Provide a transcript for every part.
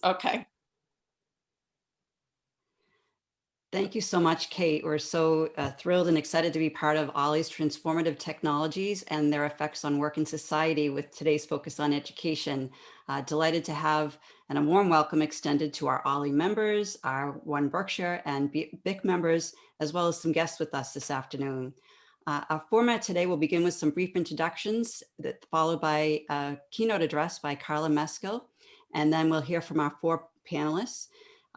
Okay. Thank you so much, Kate. We're so thrilled and excited to be part of Ollie's Transformative Technologies and their effects on work and society with today's focus on education. Delighted to have a warm welcome extended to our Ollie members, our One Berkshire and BIC members, as well as some guests with us this afternoon. Our format today will begin with some brief introductions, followed by a keynote address by Carla Meskill, and then we'll hear from our four panelists.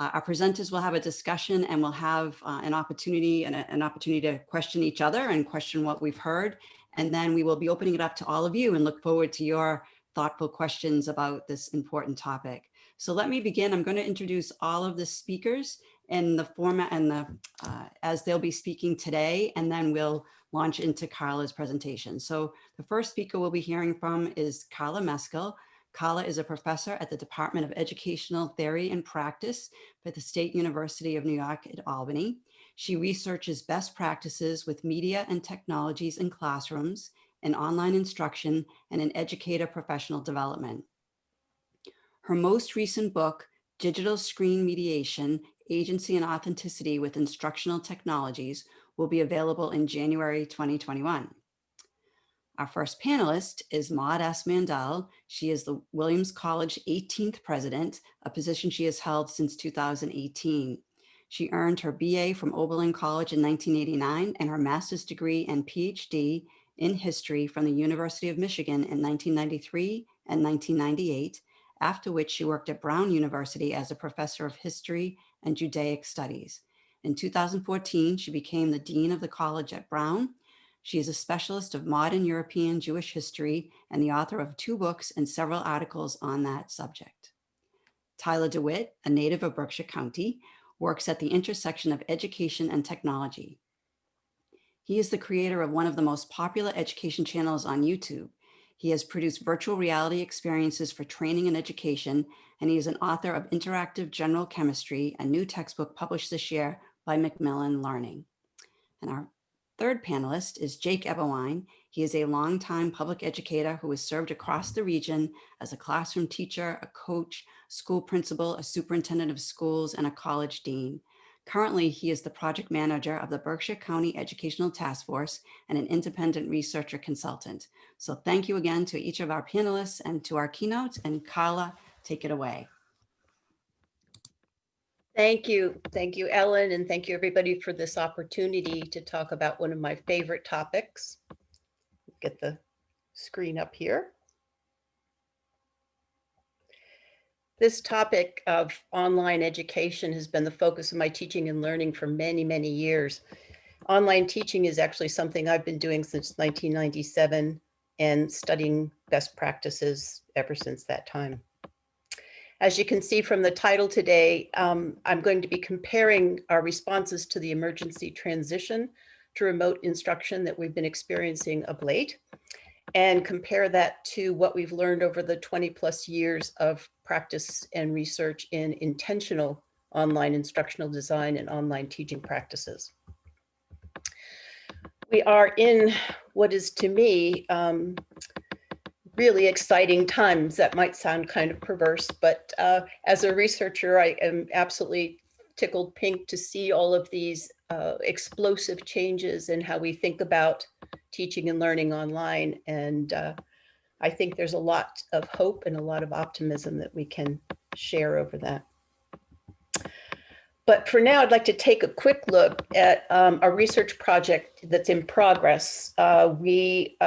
Our presenters will have a discussion and we'll have an opportunity to question each other and question what we've heard. And then we will be opening it up to all of you and look forward to your thoughtful questions about this important topic. So let me begin. I'm going to introduce all of the speakers in the format and as they'll be speaking today, and then we'll launch into Carla's presentation. So the first speaker we'll be hearing from is Carla Meskill. Carla is a professor at the Department of Educational Theory and Practice at the State University of New York at Albany. She researches best practices with media and technologies in classrooms, in online instruction, and in educator professional development. Her most recent book, Digital Screen Mediation, Agency and Authenticity with Instructional Technologies, will be available in January 2021. Our first panelist is Maud S. Mandel. She is the Williams College 18th president, a position she has held since 2018. She earned her BA from Oberlin College in 1989 and her master's degree and PhD in history from the University of Michigan in 1993 and 1998, after which she worked at Brown University as a professor of history and Judaic studies. In 2014, she became the dean of the college at Brown. She is a specialist of modern European Jewish history and the author of 2 books and several articles on that subject. Tyler DeWitt, a native of Berkshire County, works at the intersection of education and technology. He is the creator of one of the most popular education channels on YouTube. He has produced virtual reality experiences for training and education, and he is an author of Interactive General Chemistry, a new textbook published this year by Macmillan Learning. And our third panelist is Jake Eberwein. He is a longtime public educator who has served across the region as a classroom teacher, a coach, school principal, a superintendent of schools, and a college dean. Currently, he is the project manager of the Berkshire County Educational Task Force and an independent researcher consultant. So thank you again to each of our panelists and to our keynotes. And Carla, take it away. Thank you, Ellen, and thank you everybody for this opportunity to talk about one of my favorite topics. Get the screen up here. This topic of online education has been the focus of my teaching and learning for many, many years. Online teaching is actually something I've been doing since 1997 and studying best practices ever since that time. As you can see from the title today, I'm going to be comparing our responses to the emergency transition to remote instruction that we've been experiencing of late, and compare that to what we've learned over the 20+ years of practice and research in intentional online instructional design and online teaching practices. We are in what is, to me, really exciting times. That might sound kind of perverse, but as a researcher, I am absolutely tickled pink to see all of these explosive changes in how we think about teaching and learning online. And I think there's a lot of hope and a lot of optimism that we can share over that. But for now, I'd like to take a quick look at a research project that's in progress. A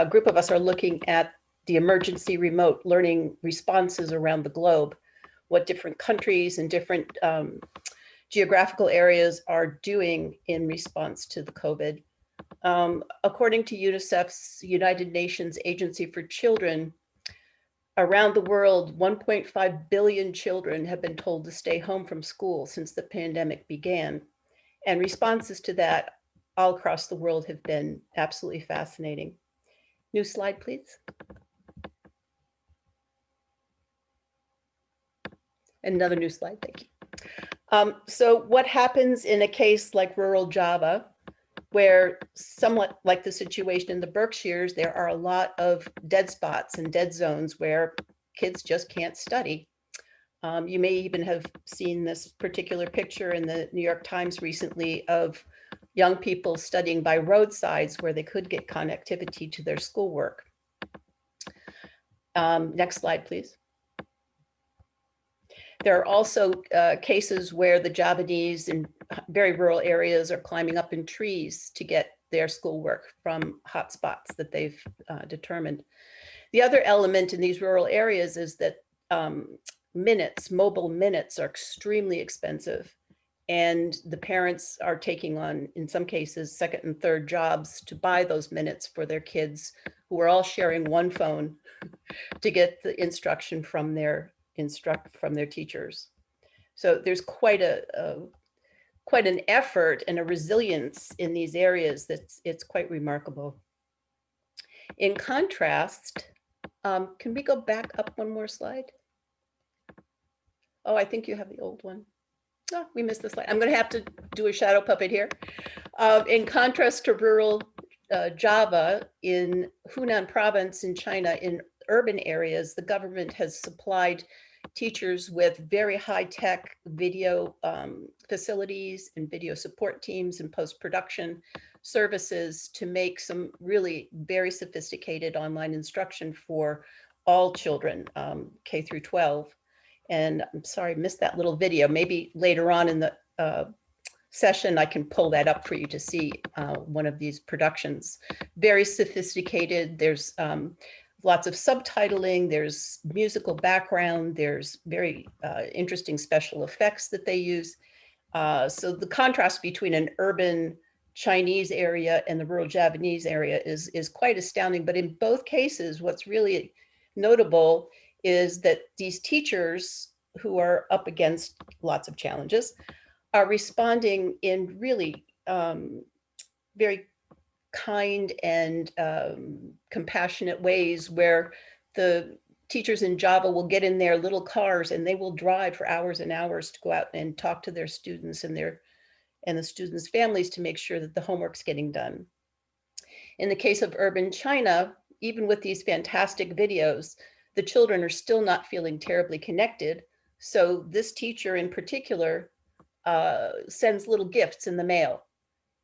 group of us are looking at the emergency remote learning responses around the globe, what different countries and different geographical areas are doing in response to the COVID. According to UNICEF's United Nations Agency for Children, around the world, 1.5 billion children have been told to stay home from school since the pandemic began. And responses to that all across the world have been absolutely fascinating. New slide, please. Another new slide, thank you. So what happens in a case like rural Java, where somewhat like the situation in the Berkshires, there are a lot of dead spots and dead zones where kids just can't study. You may even have seen this particular picture in the New York Times recently of young people studying by roadsides where they could get connectivity to their schoolwork. Next slide, please. There are also cases where the Javanese in very rural areas are climbing up in trees to get their schoolwork from hotspots that they've determined. The other element in these rural areas is that mobile minutes are extremely expensive. And the parents are taking on, in some cases, second and third jobs to buy those minutes for their kids, who are all sharing one phone to get the instruction from their teachers. So there's quite an effort and a resilience in these areas it's quite remarkable. In contrast, can we go back up one more slide? Oh, I think you have the old one. Oh, we missed the slide. I'm going to have to do a shadow puppet here. In contrast to rural Java, in Hunan province in China, in urban areas, the government has supplied teachers with very high-tech video facilities and video support teams and post-production services to make some really very sophisticated online instruction for all children, K through 12. And I'm sorry, I missed that little video. Maybe later on in the session, I can pull that up for you to see one of these productions. Very sophisticated. There's lots of subtitling. There's musical background. There's very interesting special effects that they use. So the contrast between an urban Chinese area and the rural Javanese area is quite astounding. But in both cases, what's really notable is that these teachers, who are up against lots of challenges, are responding in really very kind and compassionate ways, where the teachers in Java will get in their little cars and they will drive for hours and hours to go out and talk to their students and the students' families to make sure that the homework's getting done. In the case of urban China, even with these fantastic videos, the children are still not feeling terribly connected. So this teacher in particular sends little gifts in the mail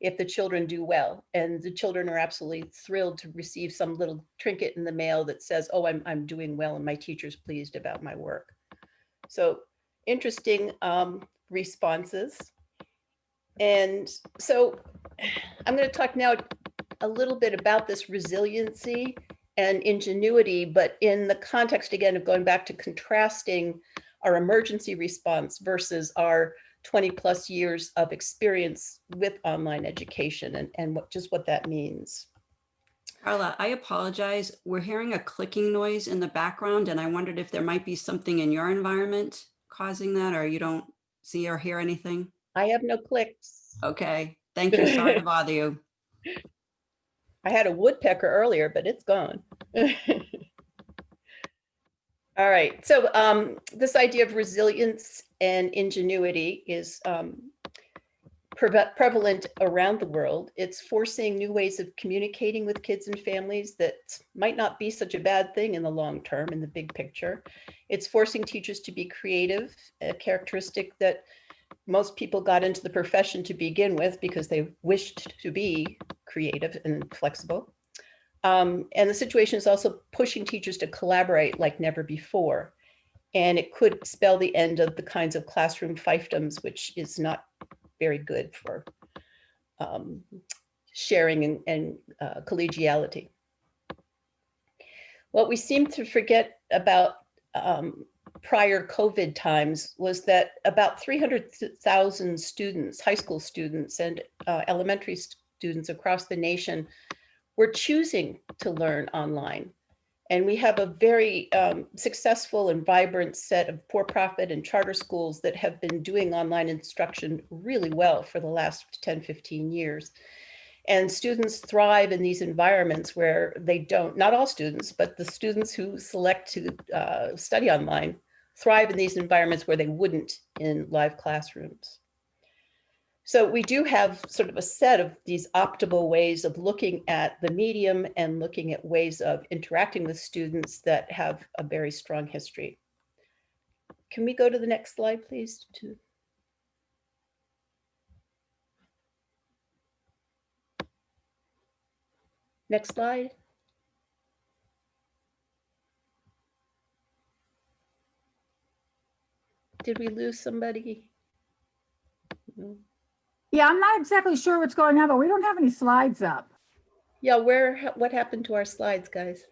if the children do well. And the children are absolutely thrilled to receive some little trinket in the mail that says, oh, I'm doing well and my teacher's pleased about my work. So interesting responses. And so I'm going to talk now a little bit about this resiliency and ingenuity, but in the context, again, of going back to contrasting our emergency response versus our 20 plus years of experience with online education and what that means. Carla, I apologize. We're hearing a clicking noise in the background, and I wondered if there might be something in your environment causing that, or you don't see or hear anything. I have no clicks. Okay, thank you. Sorry to bother you. I had a woodpecker earlier, but it's gone. All right, so this idea of resilience and ingenuity is prevalent around the world. It's forcing new ways of communicating with kids and families that might not be such a bad thing in the long term, in the big picture. It's forcing teachers to be creative, a characteristic that most people got into the profession to begin with because they wished to be creative and flexible. And the situation is also pushing teachers to collaborate like never before. And it could spell the end of the kinds of classroom fiefdoms, which is not very good for sharing and collegiality. What we seem to forget about prior COVID times was that about 300,000 students, high school students and elementary students across the nation were choosing to learn online. And we have a very successful and vibrant set of for-profit and charter schools that have been doing online instruction really well for the last 10, 15 years. And students thrive in these environments where they don't, not all students, but the students who select to study online thrive in these environments where they wouldn't in live classrooms. So we do have sort of a set of these optimal ways of looking at the medium and looking at ways of interacting with students that have a very strong history. Can we go to the next slide, please? Next slide. Did we lose somebody? No. Yeah, I'm not exactly sure what's going on, but we don't have any slides up. Yeah, what happened to our slides, guys?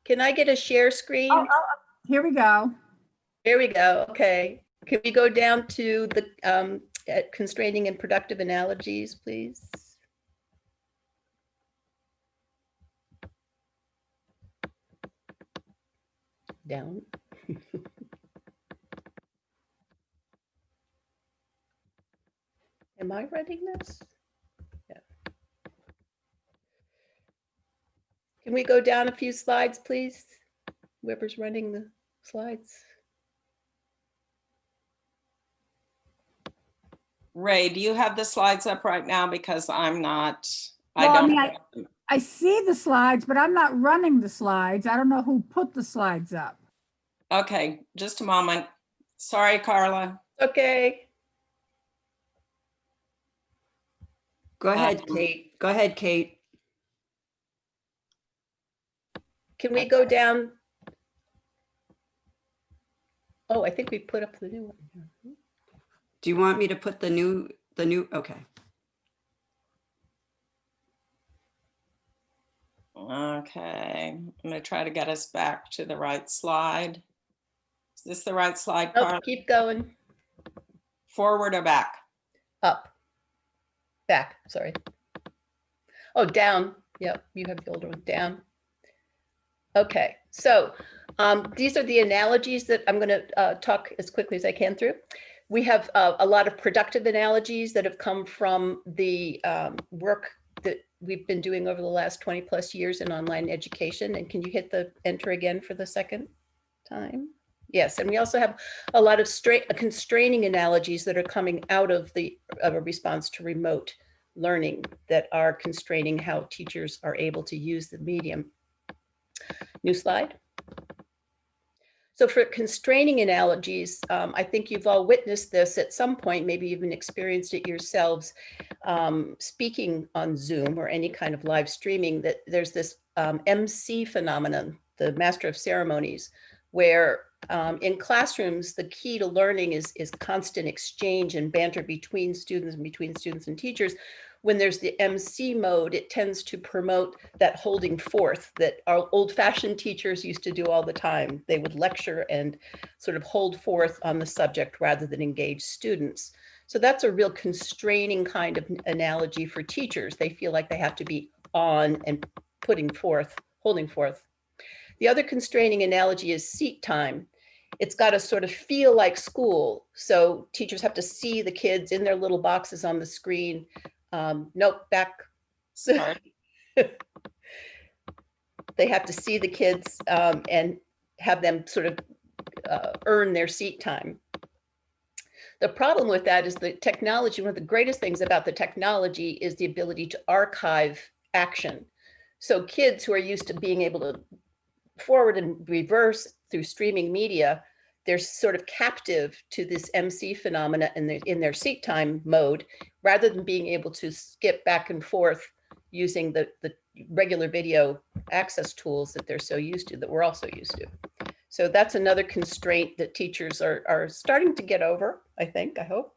Can I get a share screen? Here we go. There we go. Okay. Can we go down to the constraining and productive analogies, please? Down. Am I running this? Yeah. Can we go down a few slides, please? Whoever's running the slides. Ray, do you have the slides up right now? Because I'm not. Well, I don't. I see the slides, but I'm not running the slides. I don't know who put the slides up. Okay, just a moment. Sorry, Carla. Okay. Go ahead, Kate. Go ahead, Kate. Can we go down? Oh, I think we put up the new one. Do you want me to put the new, okay. Okay, I'm gonna try to get us back to the right slide. Is this the right slide, Nope, Carla? keep going. Forward or back? Up. Back, sorry. Oh, down. Yep, you have the older one. Down. Okay, so these are the analogies that I'm going to talk as quickly as I can through. We have a lot of productive analogies that have come from the work that we've been doing over the last 20 plus years in online education. And can you hit the enter again for the second time? Yes, and we also have a lot of constraining analogies that are coming out of a response to remote learning that are constraining how teachers are able to use the medium. New slide. So for constraining analogies, I think you've all witnessed this at some point, maybe even experienced it yourselves, speaking on Zoom or any kind of live streaming, that there's this MC phenomenon, the master of ceremonies, where in classrooms, the key to learning is constant exchange and banter between students and teachers. When there's the MC mode, it tends to promote that holding forth that our old-fashioned teachers used to do all the time. They would lecture and sort of hold forth on the subject rather than engage students. So that's a real constraining kind of analogy for teachers. They feel like they have to be on and putting forth, holding forth. The other constraining analogy is seat time. It's got to sort of feel like school. So teachers have to see the kids in their little boxes on the screen. Nope, back. Sorry. They have to see the kids and have them sort of earn their seat time. The problem with that is the technology. One of the greatest things about the technology is the ability to archive action. So kids who are used to being able to forward and reverse through streaming media, they're sort of captive to this MC phenomena in their seat time mode, rather than being able to skip back and forth using the regular video access tools that they're so used to, that we're also used to. So that's another constraint that teachers are starting to get over, I think, I hope.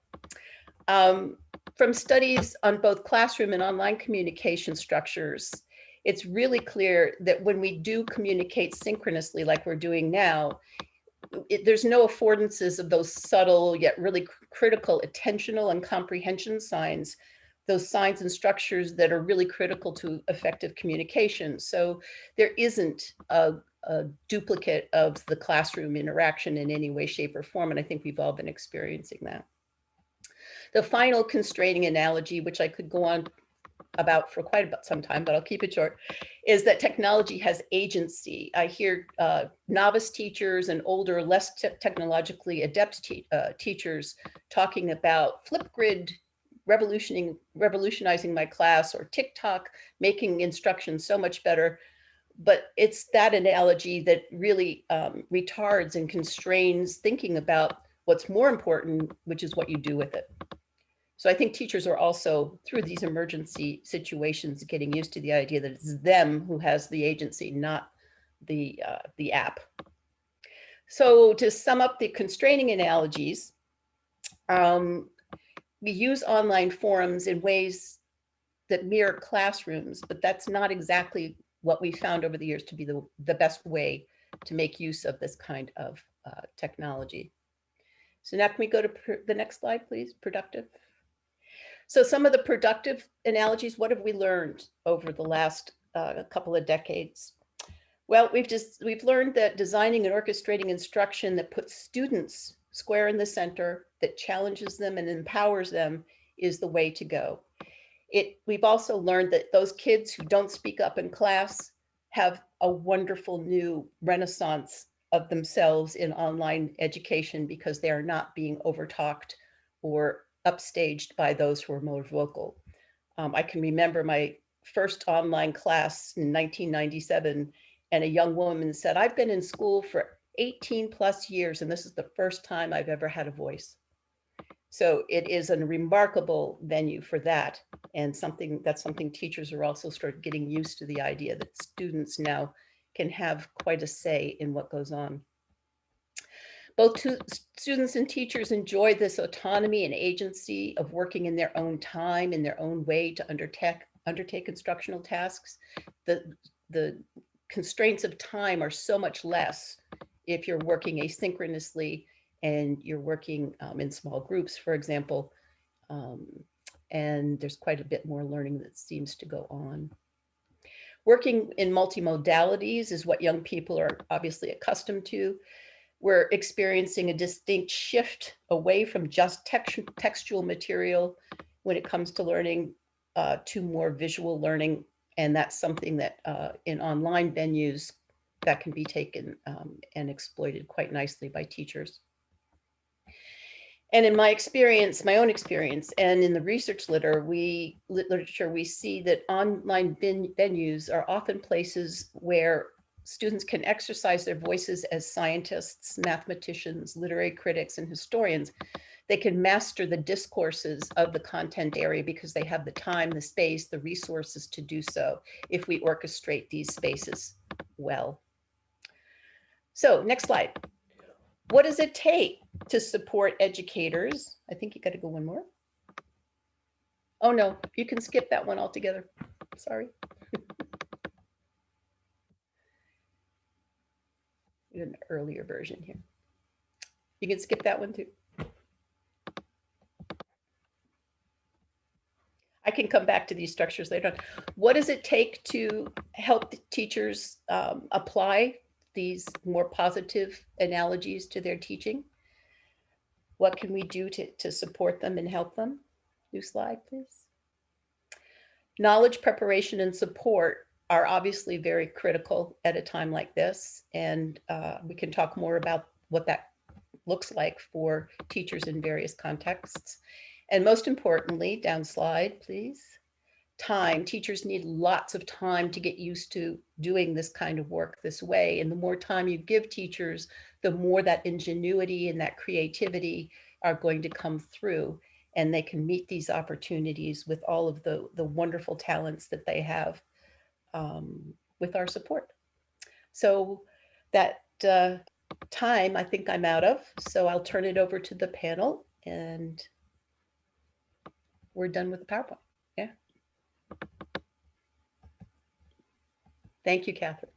From studies on both classroom and online communication structures, it's really clear that when we do communicate synchronously like we're doing now, there's no affordances of those subtle yet really critical attentional and comprehension signs, those signs and structures that are really critical to effective communication. So there isn't a duplicate of the classroom interaction in any way, shape, or form, and I think we've all been experiencing that. The final constraining analogy, which I could go on about for quite some time, but I'll keep it short, is that technology has agency. I hear novice teachers and older, less technologically adept teachers talking about Flipgrid revolutionizing my class, or TikTok making instruction so much better. But it's that analogy that really retards and constrains thinking about what's more important, which is what you do with it. So I think teachers are also, through these emergency situations, getting used to the idea that it's them who has the agency, not the app. So to sum up the constraining analogies, we use online forums in ways that mirror classrooms, but that's not exactly what we found over the years to be the best way to make use of this kind of technology. So now can we go to the next slide, please? Productive. So some of the productive analogies, what have we learned over the last couple of decades? Well, we've learned that designing and orchestrating instruction that puts students square in the center, that challenges them and empowers them is the way to go. We've also learned that those kids who don't speak up in class have a wonderful new renaissance of themselves in online education because they are not being overtalked or upstaged by those who are more vocal. I can remember my first online class in 1997, and a young woman said, "I've been in school for 18 plus years, and this is the first time I've ever had a voice." So it is a remarkable venue for that, and something teachers are also start getting used to, the idea that students now can have quite a say in what goes on. Both students and teachers enjoy this autonomy and agency of working in their own time, in their own way to undertake instructional tasks. The constraints of time are so much less if you're working asynchronously and you're working in small groups, for example, and there's quite a bit more learning that seems to go on. Working in multimodalities is what young people are obviously accustomed to. We're experiencing a distinct shift away from just textual material when it comes to learning to more visual learning. And that's something that in online venues that can be taken and exploited quite nicely by teachers. And in my experience, my own experience, and in the research literature, we see that online venues are often places where students can exercise their voices as scientists, mathematicians, literary critics, and historians. They can master the discourses of the content area because they have the time, the space, the resources to do so if we orchestrate these spaces well. So next slide. What does it take to support educators? I think you got to go one more. Oh no, you can skip that one altogether. Sorry. An earlier version here. You can skip that one too. I can come back to these structures later on. What does it take to help the teachers apply these more positive analogies to their teaching? What can we do to support them and help them? New slide, please. Knowledge, preparation, and support are obviously very critical at a time like this. And we can talk more about what that looks like for teachers in various contexts. And most importantly, down slide, please. Time. Teachers need lots of time to get used to doing this kind of work this way. And the more time you give teachers, the more that ingenuity and that creativity are going to come through, and they can meet these opportunities with all of the wonderful talents that they have with our support. So that time I think I'm out of, so I'll turn it over to the panel and we're done with the PowerPoint. Yeah. Thank you, Catherine.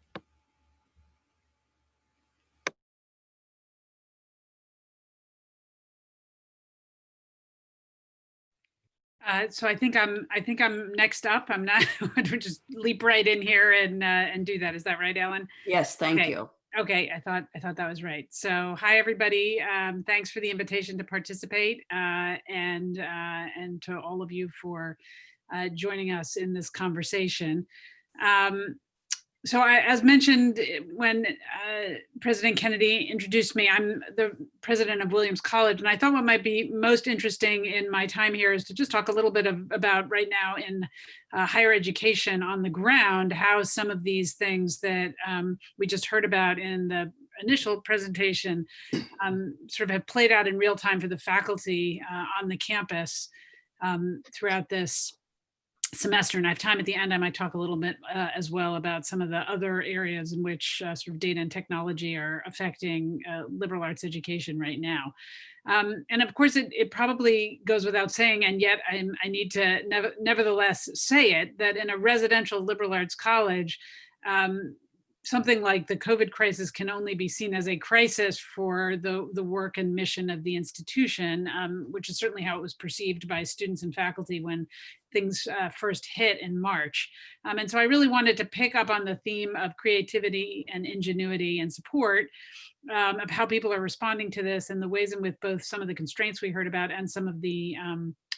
So I think I'm next up. I'm not just leap right in here and do that. Is that right, Ellen? Yes, thank Okay. you. Okay, I thought that was right. So hi everybody. Thanks for the invitation to participate, and to all of you for joining us in this conversation. So as mentioned, when President Kennedy introduced me, I'm the president of Williams College, and I thought what might be most interesting in my time here is to just talk a little bit about right now in higher education on the ground, how some of these things that we just heard about in the initial presentation sort of have played out in real time for the faculty on the campus throughout this semester. And I have time at the end, I might talk a little bit as well about some of the other areas in which sort of data and technology are affecting liberal arts education right now. And of course, it probably goes without saying, and yet I need to nevertheless say it, that in a residential liberal arts college, something like the COVID crisis can only be seen as a crisis for the work and mission of the institution, which is certainly how it was perceived by students and faculty when things first hit in March. And so I really wanted to pick up on the theme of creativity and ingenuity and support of how people are responding to this and the ways in which both some of the constraints we heard about and some of the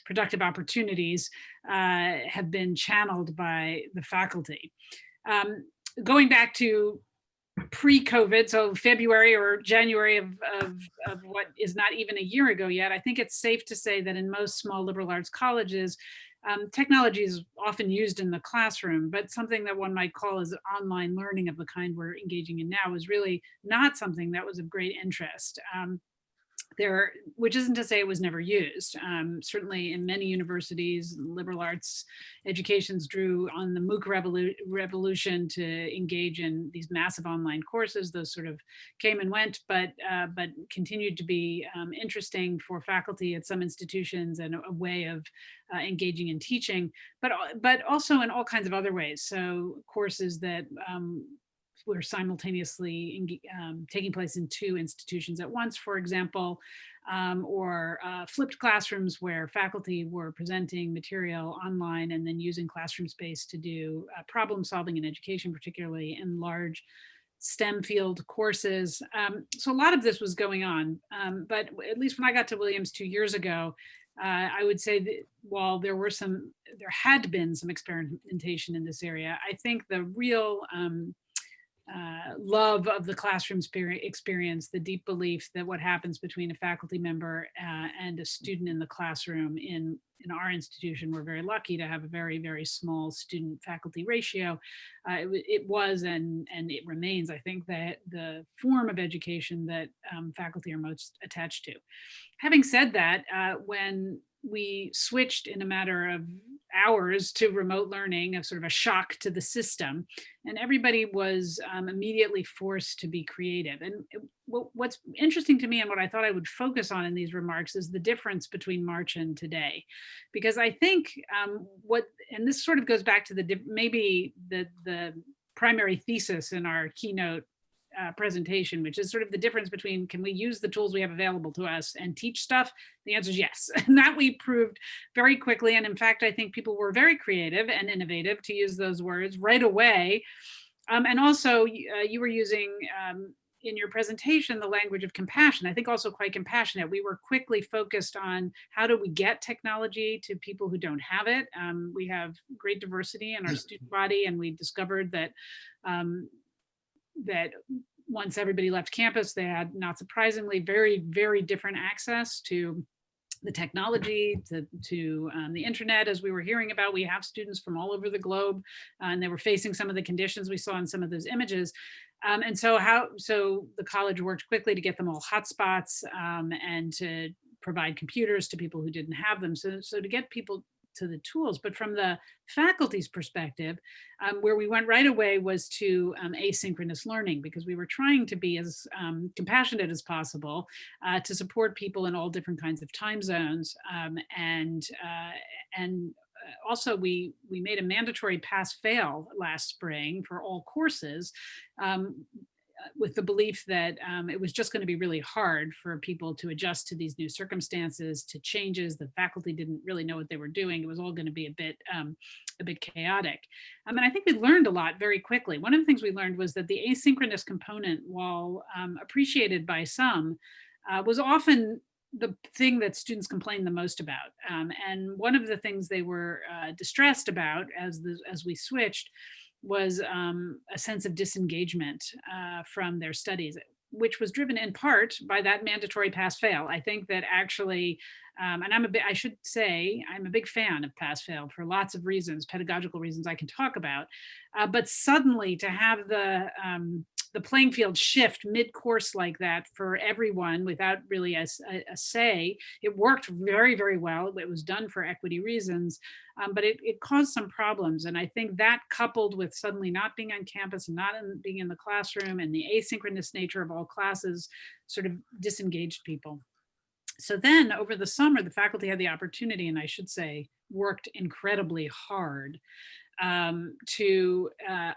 productive opportunities have been channeled by the faculty. Going back to pre-COVID, so February or January of what is not even a year ago yet, I think it's safe to say that in most small liberal arts colleges, technology is often used in the classroom, but something that one might call as online learning of the kind we're engaging in now is really not something that was of great interest. Which isn't to say it was never used. Certainly in many universities, liberal arts educations drew on the MOOC revolution to engage in these massive online courses. Those sort of came and went, but continued to be interesting for faculty at some institutions and a way of engaging in teaching, but also in all kinds of other ways. So courses that were simultaneously taking place in two institutions at once, for example, or flipped classrooms where faculty were presenting material online and then using classroom space to do problem solving in education, particularly in large STEM field courses. So a lot of this was going on, but at least when I got to Williams 2 years ago, I would say that while there had been some experimentation in this area, I think the real love of the classroom experience, the deep belief that what happens between a faculty member and a student in the classroom in our institution, we're very lucky to have a very, very small student faculty ratio. It was and it remains, I think, that the form of education that faculty are most attached to. Having said that, when we switched in a matter of hours to remote learning, of sort of a shock to the system, and everybody was immediately forced to be creative. And what's interesting to me and what I thought I would focus on in these remarks is the difference between March and today, because I think and this sort of goes back to maybe the primary thesis in our keynote presentation, which is sort of the difference between, can we use the tools we have available to us and teach stuff? The answer is yes. And that we proved very quickly. And in fact, I think people were very creative and innovative, to use those words, right away. And also you were using in your presentation the language of compassion. I think also quite compassionate. We were quickly focused on how do we get technology to people who don't have it. We have great diversity in our student body, and we discovered that that once everybody left campus, they had, not surprisingly, very, very different access to the technology, to the internet. As we were hearing about, we have students from all over the globe, and they were facing some of the conditions we saw in some of those images. And so the college worked quickly to get them all hotspots and to provide computers to people who didn't have them. So to get people to the tools. But from the faculty's perspective, where we went right away was to asynchronous learning, because we were trying to be as compassionate as possible to support people in all different kinds of time zones. And also we made a mandatory pass-fail last spring for all courses, with the belief that it was just going to be really hard for people to adjust to these new circumstances, to changes. The faculty didn't really know what they were doing. It was all going to be a bit chaotic. And I think we learned a lot very quickly. One of the things we learned was that the asynchronous component, while appreciated by some, was often the thing that students complained the most about. And one of the things they were distressed about as we switched was a sense of disengagement from their studies, which was driven in part by that mandatory pass-fail. I think that actually, and I should say, I'm a big fan of pass-fail for lots of reasons, pedagogical reasons I can talk about. But suddenly to have the playing field shift mid-course like that for everyone without really a say, it worked very, very well. It was done for equity reasons, but it caused some problems. And I think that, coupled with suddenly not being on campus and not being in the classroom and the asynchronous nature of all classes, sort of disengaged people. So then over the summer, the faculty had the opportunity, and I should say worked incredibly hard, to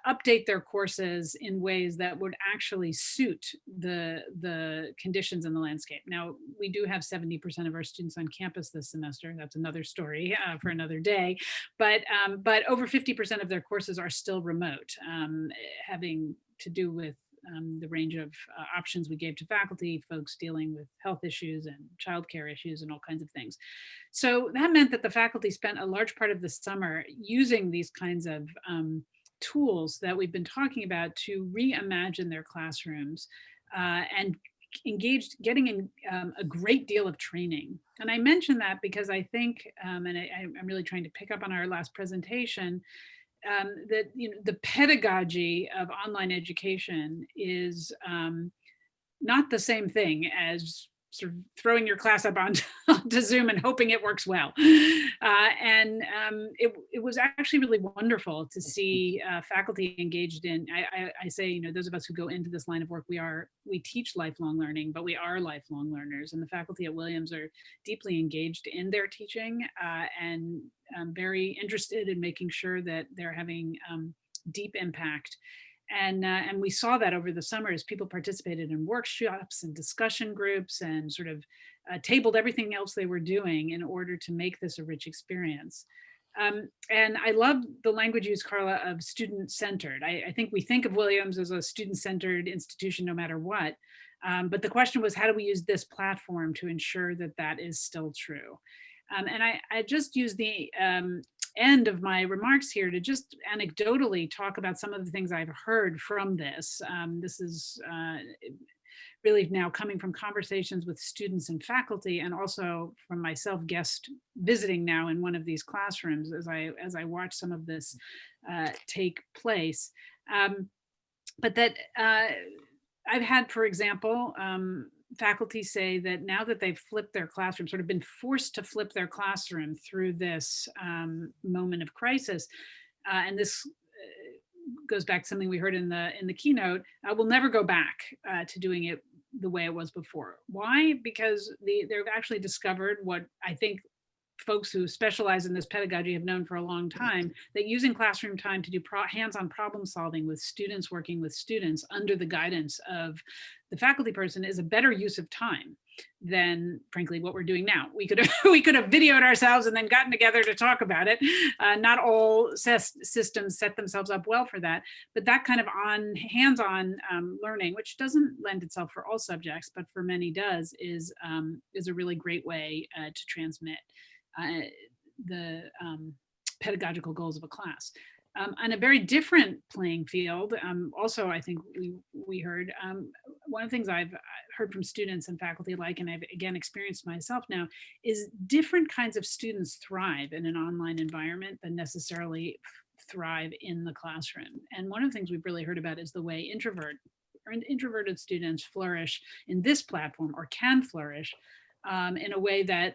update their courses in ways that would actually suit the conditions in the landscape. Now, we do have 70% of our students on campus this semester. That's another story for another day. But over 50% of their courses are still remote, having to do with the range of options we gave to faculty, folks dealing with health issues and childcare issues and all kinds of things. So that meant that the faculty spent a large part of the summer using these kinds of tools that we've been talking about to reimagine their classrooms and getting in a great deal of training. And I mention that because I think, and I'm really trying to pick up on our last presentation, that the pedagogy of online education is not the same thing as sort of throwing your class up onto Zoom and hoping it works well. It was actually really wonderful to see faculty engaged in, I say, those of us who go into this line of work, we teach lifelong learning, but we are lifelong learners. And the faculty at Williams are deeply engaged in their teaching and very interested in making sure that they're having deep impact. And we saw that over the summer as people participated in workshops and discussion groups and sort of tabled everything else they were doing in order to make this a rich experience. And I love the language used, Carla, of student-centered. I think we think of Williams as a student-centered institution no matter what. But the question was, how do we use this platform to ensure that that is still true? And I just use the end of my remarks here to just anecdotally talk about some of the things I've heard from this. This is really now coming from conversations with students and faculty, and also from myself guest visiting now in one of these classrooms as I watch some of this take place. But that I've had, for example, faculty say that now that they've flipped their classroom, sort of been forced to flip their classroom through this moment of crisis, and this goes back to something we heard in the keynote, we'll never go back to doing it the way it was before. Why? Because they've actually discovered what I think folks who specialize in this pedagogy have known for a long time, that using classroom time to do hands-on problem solving with students working with students under the guidance of the faculty person is a better use of time than, frankly, what we're doing now. We could have videoed ourselves and then gotten together to talk about it. Not all systems set themselves up well for that, but that kind of hands-on learning, which doesn't lend itself for all subjects, but for many does, is a really great way to transmit the pedagogical goals of a class. On a very different playing field, also I think we heard, one of the things I've heard from students and faculty alike, and I've again experienced myself now, is different kinds of students thrive in an online environment than necessarily thrive in the classroom. And one of the things we've really heard about is the way introverted students flourish in this platform, or can flourish in a way that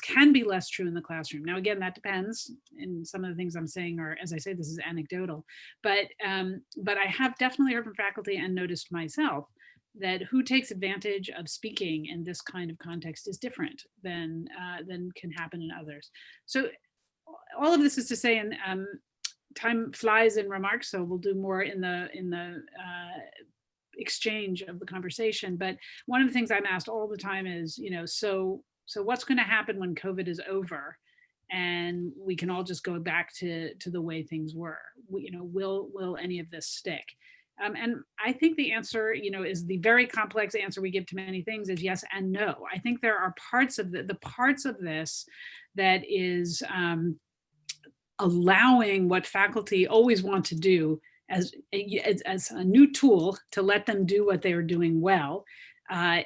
can be less true in the classroom. Now, again, that depends. And some of the things I'm saying are, as I say, this is anecdotal, but I have definitely heard from faculty and noticed myself that who takes advantage of speaking in this kind of context is different than can happen in others. So all of this is to say, and time flies in remarks, so we'll do more in the exchange of the conversation. But one of the things I'm asked all the time is, so what's going to happen when COVID is over and we can all just go back to the way things were? Will any of this stick? And I think the answer, is the very complex answer we give to many things is yes and no. I think there are parts of the parts of this that is allowing what faculty always want to do as a new tool to let them do what they are doing well,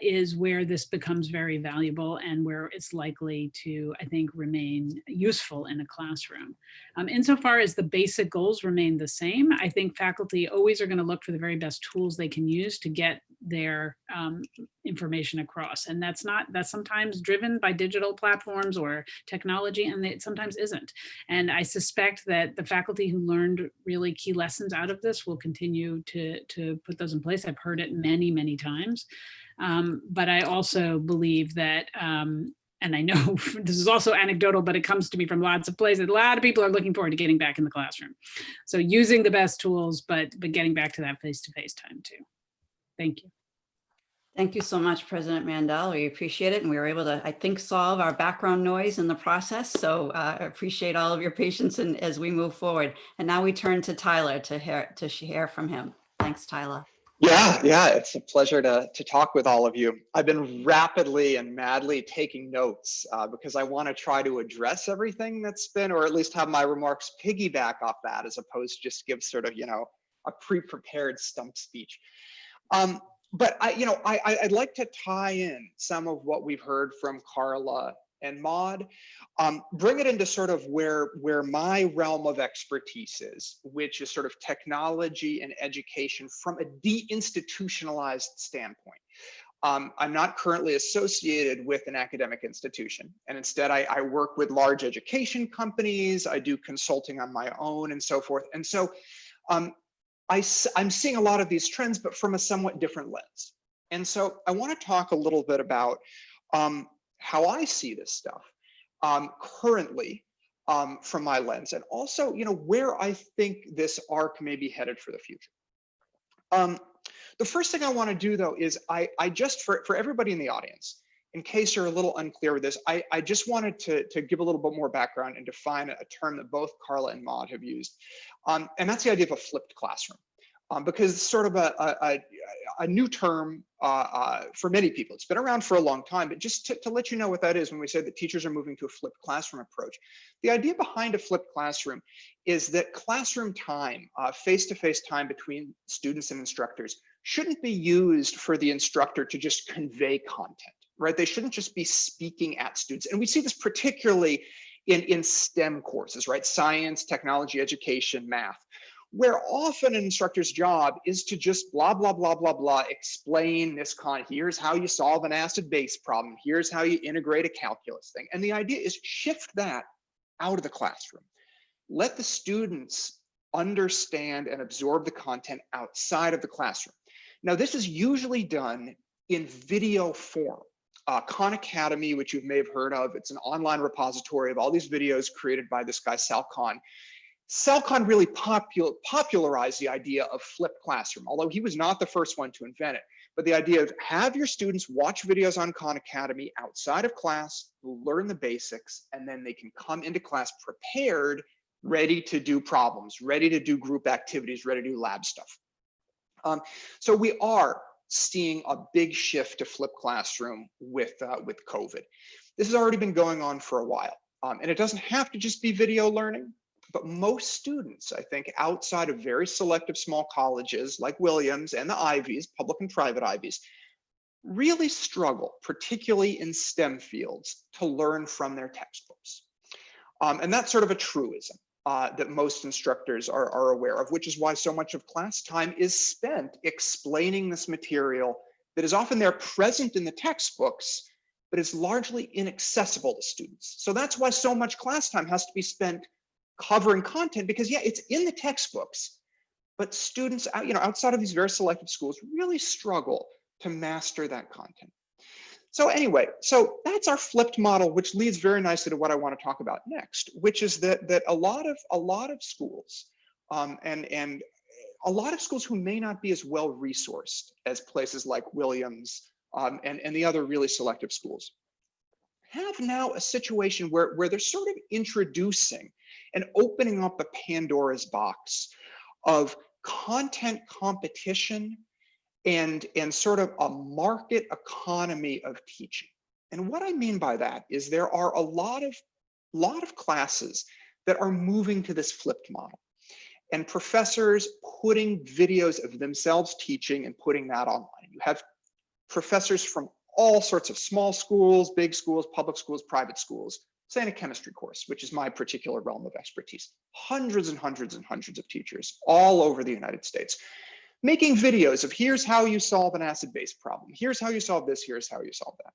is where this becomes very valuable and where it's likely to, I think, remain useful in a classroom. Insofar as the basic goals remain the same, I think faculty always are going to look for the very best tools they can use to get their information across. And that's sometimes driven by digital platforms or technology, and it sometimes isn't. And I suspect that the faculty who learned really key lessons out of this will continue to put those in place. I've heard it many, many times. But I also believe that, and I know this is also anecdotal, but it comes to me from lots of places. A lot of people are looking forward to getting back in the classroom. So using the best tools, but getting back to that face-to-face time too. Thank you. Thank you so much, President Mandel. We appreciate it. And we were able to, I think, solve our background noise in the process. So I appreciate all of your patience as we move forward. And now we turn to Tyler to hear from him. Thanks, Tyler. Yeah, it's a pleasure to talk with all of you. I've been rapidly and madly taking notes because I want to try to address everything that's been, or at least have my remarks piggyback off that, as opposed to just give sort of, a pre-prepared stump speech. But I'd like to tie in some of what we've heard from Carla and Maud, bring it into sort of where my realm of expertise is, which is sort of technology and education from a deinstitutionalized standpoint. I'm not currently associated with an academic institution, and instead I work with large education companies, I do consulting on my own and so forth. And so I'm seeing a lot of these trends, but from a somewhat different lens. And so I want to talk a little bit about how I see this stuff currently from my lens, and also, where I think this arc may be headed for the future. The first thing I want to do, though, is I just, for everybody in the audience, in case you're a little unclear with this, I just wanted to give a little bit more background and define a term that both Carla and Maud have used. And that's the idea of a flipped classroom, because it's sort of a new term for many people. It's been around for a long time, but just to let you know what that is when we say that teachers are moving to a flipped classroom approach. The idea behind a flipped classroom is that classroom time, face-to-face time between students and instructors, shouldn't be used for the instructor to just convey content, right? They shouldn't just be speaking at students. And we see this particularly in STEM courses, right? Science, technology, education, math, where often an instructor's job is to just blah, blah, blah, blah, blah, explain this here's how you solve an acid-base problem. Here's how you integrate a calculus thing. And the idea is shift that out of the classroom. Let the students understand and absorb the content outside of the classroom. Now, this is usually done in video form. Khan Academy, which you may have heard of, it's an online repository of all these videos created by this guy, Sal Khan. Sal Khan really popularized the idea of flipped classroom, although he was not the first one to invent it. But the idea of have your students watch videos on Khan Academy outside of class, learn the basics, and then they can come into class prepared, ready to do problems, ready to do group activities, ready to do lab stuff. So we are seeing a big shift to flipped classroom with COVID. This has already been going on for a while. And it doesn't have to just be video learning, but most students, I think, outside of very selective small colleges like Williams and the Ivies, public and private Ivies, really struggle, particularly in STEM fields, to learn from their textbooks. And that's sort of a truism that most instructors are aware of, which is why so much of class time is spent explaining this material that is often there present in the textbooks, but is largely inaccessible to students. So that's why so much class time has to be spent covering content, because yeah, it's in the textbooks, but students outside of these very selective schools really struggle to master that content. So anyway, so that's our flipped model, which leads very nicely to what I want to talk about next, which is that a lot of schools and a lot of schools who may not be as well resourced as places like Williams and the other really selective schools have now a situation where they're sort of introducing and opening up a Pandora's box of content competition and sort of a market economy of teaching. And what I mean by that is there are a lot of classes that are moving to this flipped model. And professors putting videos of themselves teaching and putting that online. You have professors from all sorts of small schools, big schools, public schools, private schools, say in a chemistry course, which is my particular realm of expertise. Hundreds and hundreds and hundreds of teachers all over the United States, making videos of here's how you solve an acid-base problem. Here's how you solve this, here's how you solve that.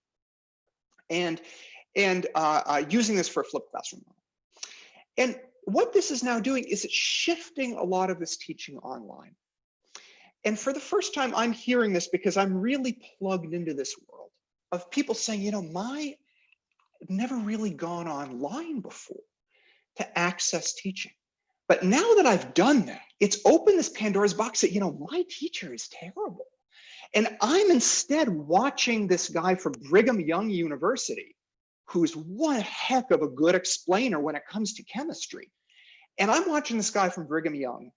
And using this for a flipped classroom model. And what this is now doing is it's shifting a lot of this teaching online. And for the first time, I'm hearing this because I'm really plugged into this world of people saying, you know, I've never really gone online before to access teaching. But now that I've done that, it's opened this Pandora's box that, you know, my teacher is terrible. And I'm instead watching this guy from Brigham Young University, who's one heck of a good explainer when it comes to chemistry. And I'm watching this guy from Brigham Young,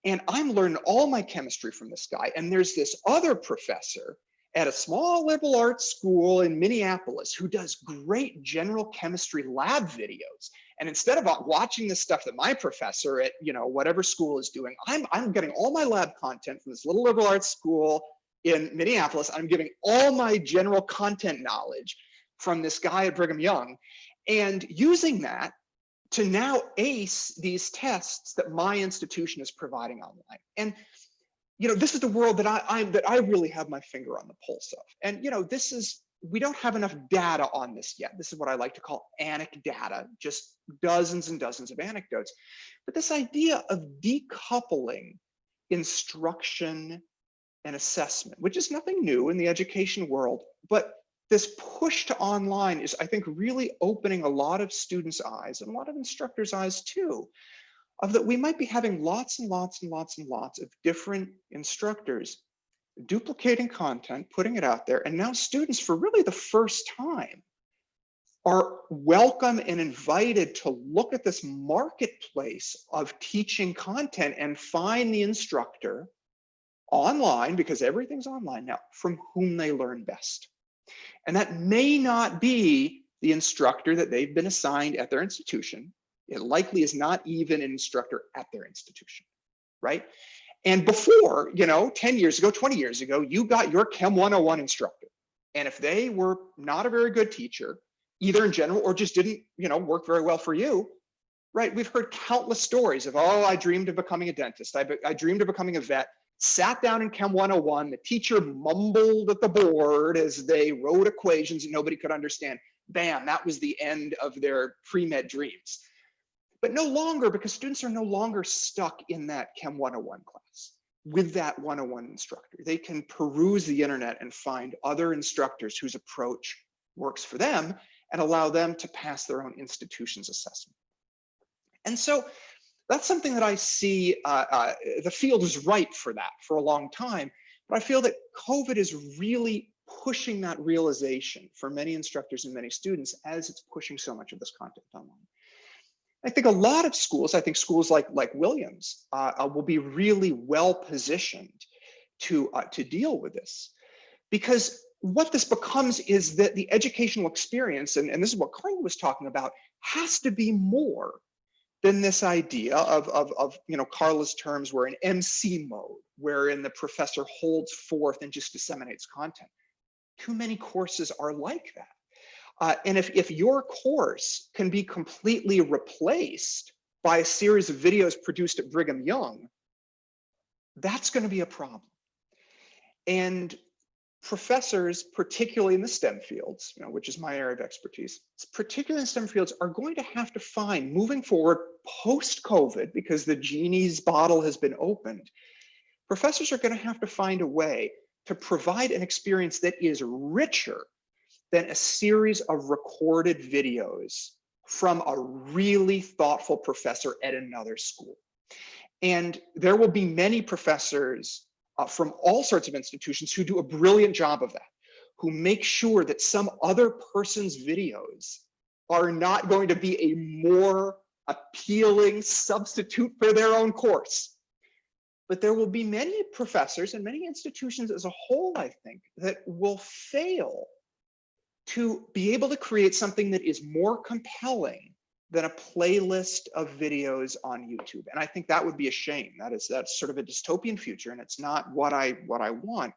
and I'm learning all my chemistry from this guy. And there's this other professor at a small liberal arts school in Minneapolis who does great general chemistry lab videos. And instead of watching the stuff that my professor at, you know, whatever school is doing, I'm getting all my lab content from this little liberal arts school in Minneapolis. I'm getting all my general content knowledge from this guy at Brigham Young, and using that to now ace these tests that my institution is providing online. And, you know, this is the world that I really have my finger on the pulse of. And, you know, we don't have enough data on this yet. This is what I like to call anecdata, just dozens and dozens of anecdotes. But this idea of decoupling instruction and assessment, which is nothing new in the education world, but this push to online is, I think, really opening a lot of students' eyes and a lot of instructors' eyes too, of that we might be having lots and lots and lots and lots of different instructors duplicating content, putting it out there. And now students, for really the first time, are welcome and invited to look at this marketplace of teaching content and find the instructor online, because everything's online now, from whom they learn best. And that may not be the instructor that they've been assigned at their institution. It likely is not even an instructor at their institution, right? And before, you know, 10 years ago, 20 years ago, you got your Chem 101 instructor. And if they were not a very good teacher, either in general or just didn't, you know, work very well for you, right? We've heard countless stories of, oh, I dreamed of becoming a dentist. I dreamed of becoming a vet. Sat down in Chem 101, the teacher mumbled at the board as they wrote equations that nobody could understand. Bam, that was the end of their pre-med dreams. But no longer, because students are no longer stuck in that Chem 101 class with that 101 instructor. They can peruse the internet and find other instructors whose approach works for them and allow them to pass their own institution's assessment. And so that's something that I see, the field is ripe for that for a long time, but I feel that COVID is really pushing that realization for many instructors and many students as it's pushing so much of this content online. I think a lot of schools, I think schools like Williams will be really well positioned to deal with this, because what this becomes is that the educational experience, and this is what Carla was talking about, has to be more than this idea of you know, Carla's terms were an MC mode, wherein the professor holds forth and just disseminates content. Too many courses are like that. And if your course can be completely replaced by a series of videos produced at Brigham Young, that's going to be a problem. And professors, particularly in the STEM fields, you know, which is my area of expertise, particularly in STEM fields, are going to have to find, moving forward post-COVID, because the genie's bottle has been opened, professors are going to have to find a way to provide an experience that is richer than a series of recorded videos from a really thoughtful professor at another school. And there will be many professors from all sorts of institutions who do a brilliant job of that, who make sure that some other person's videos are not going to be a more appealing substitute for their own course. But there will be many professors and many institutions as a whole, I think, that will fail to be able to create something that is more compelling than a playlist of videos on YouTube. And I think that would be a shame. That's sort of a dystopian future, and it's not what I want.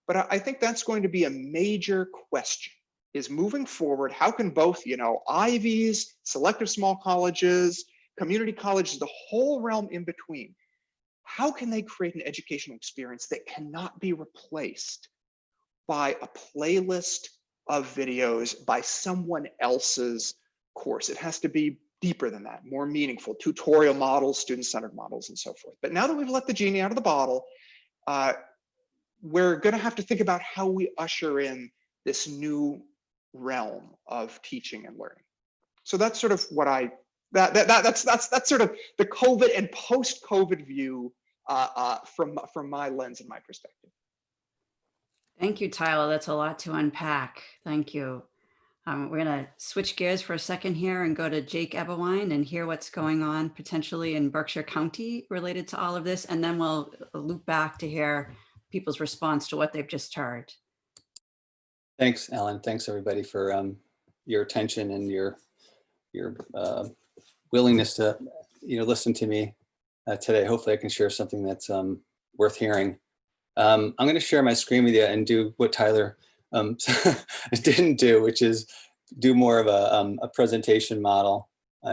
But I think that's going to be a major question, is moving forward, how can both, Ivies, selective small colleges, community colleges, the whole realm in between, how can they create an educational experience that cannot be replaced by a playlist of videos by someone else's course? It has to be deeper than that, more meaningful, tutorial models, student-centered models, and so forth. But now that we've let the genie out of the bottle, we're going to have to think about how we usher in this new realm of teaching and learning. So that's sort of what that's sort of the COVID and post-COVID view from my lens and my perspective. Thank you, Tyler. That's a lot to unpack. Thank you. We're going to switch gears for a second here and go to Jake Eberwein and hear what's going on potentially in Berkshire County related to all of this. And then we'll loop back to hear people's response to what they've just heard. Thanks, Ellen. Thanks, everybody, for your attention and your willingness to listen to me today. Hopefully I can share something that's worth hearing. I'm going to share my screen with you and do what Tyler didn't do, which is do more of a presentation model,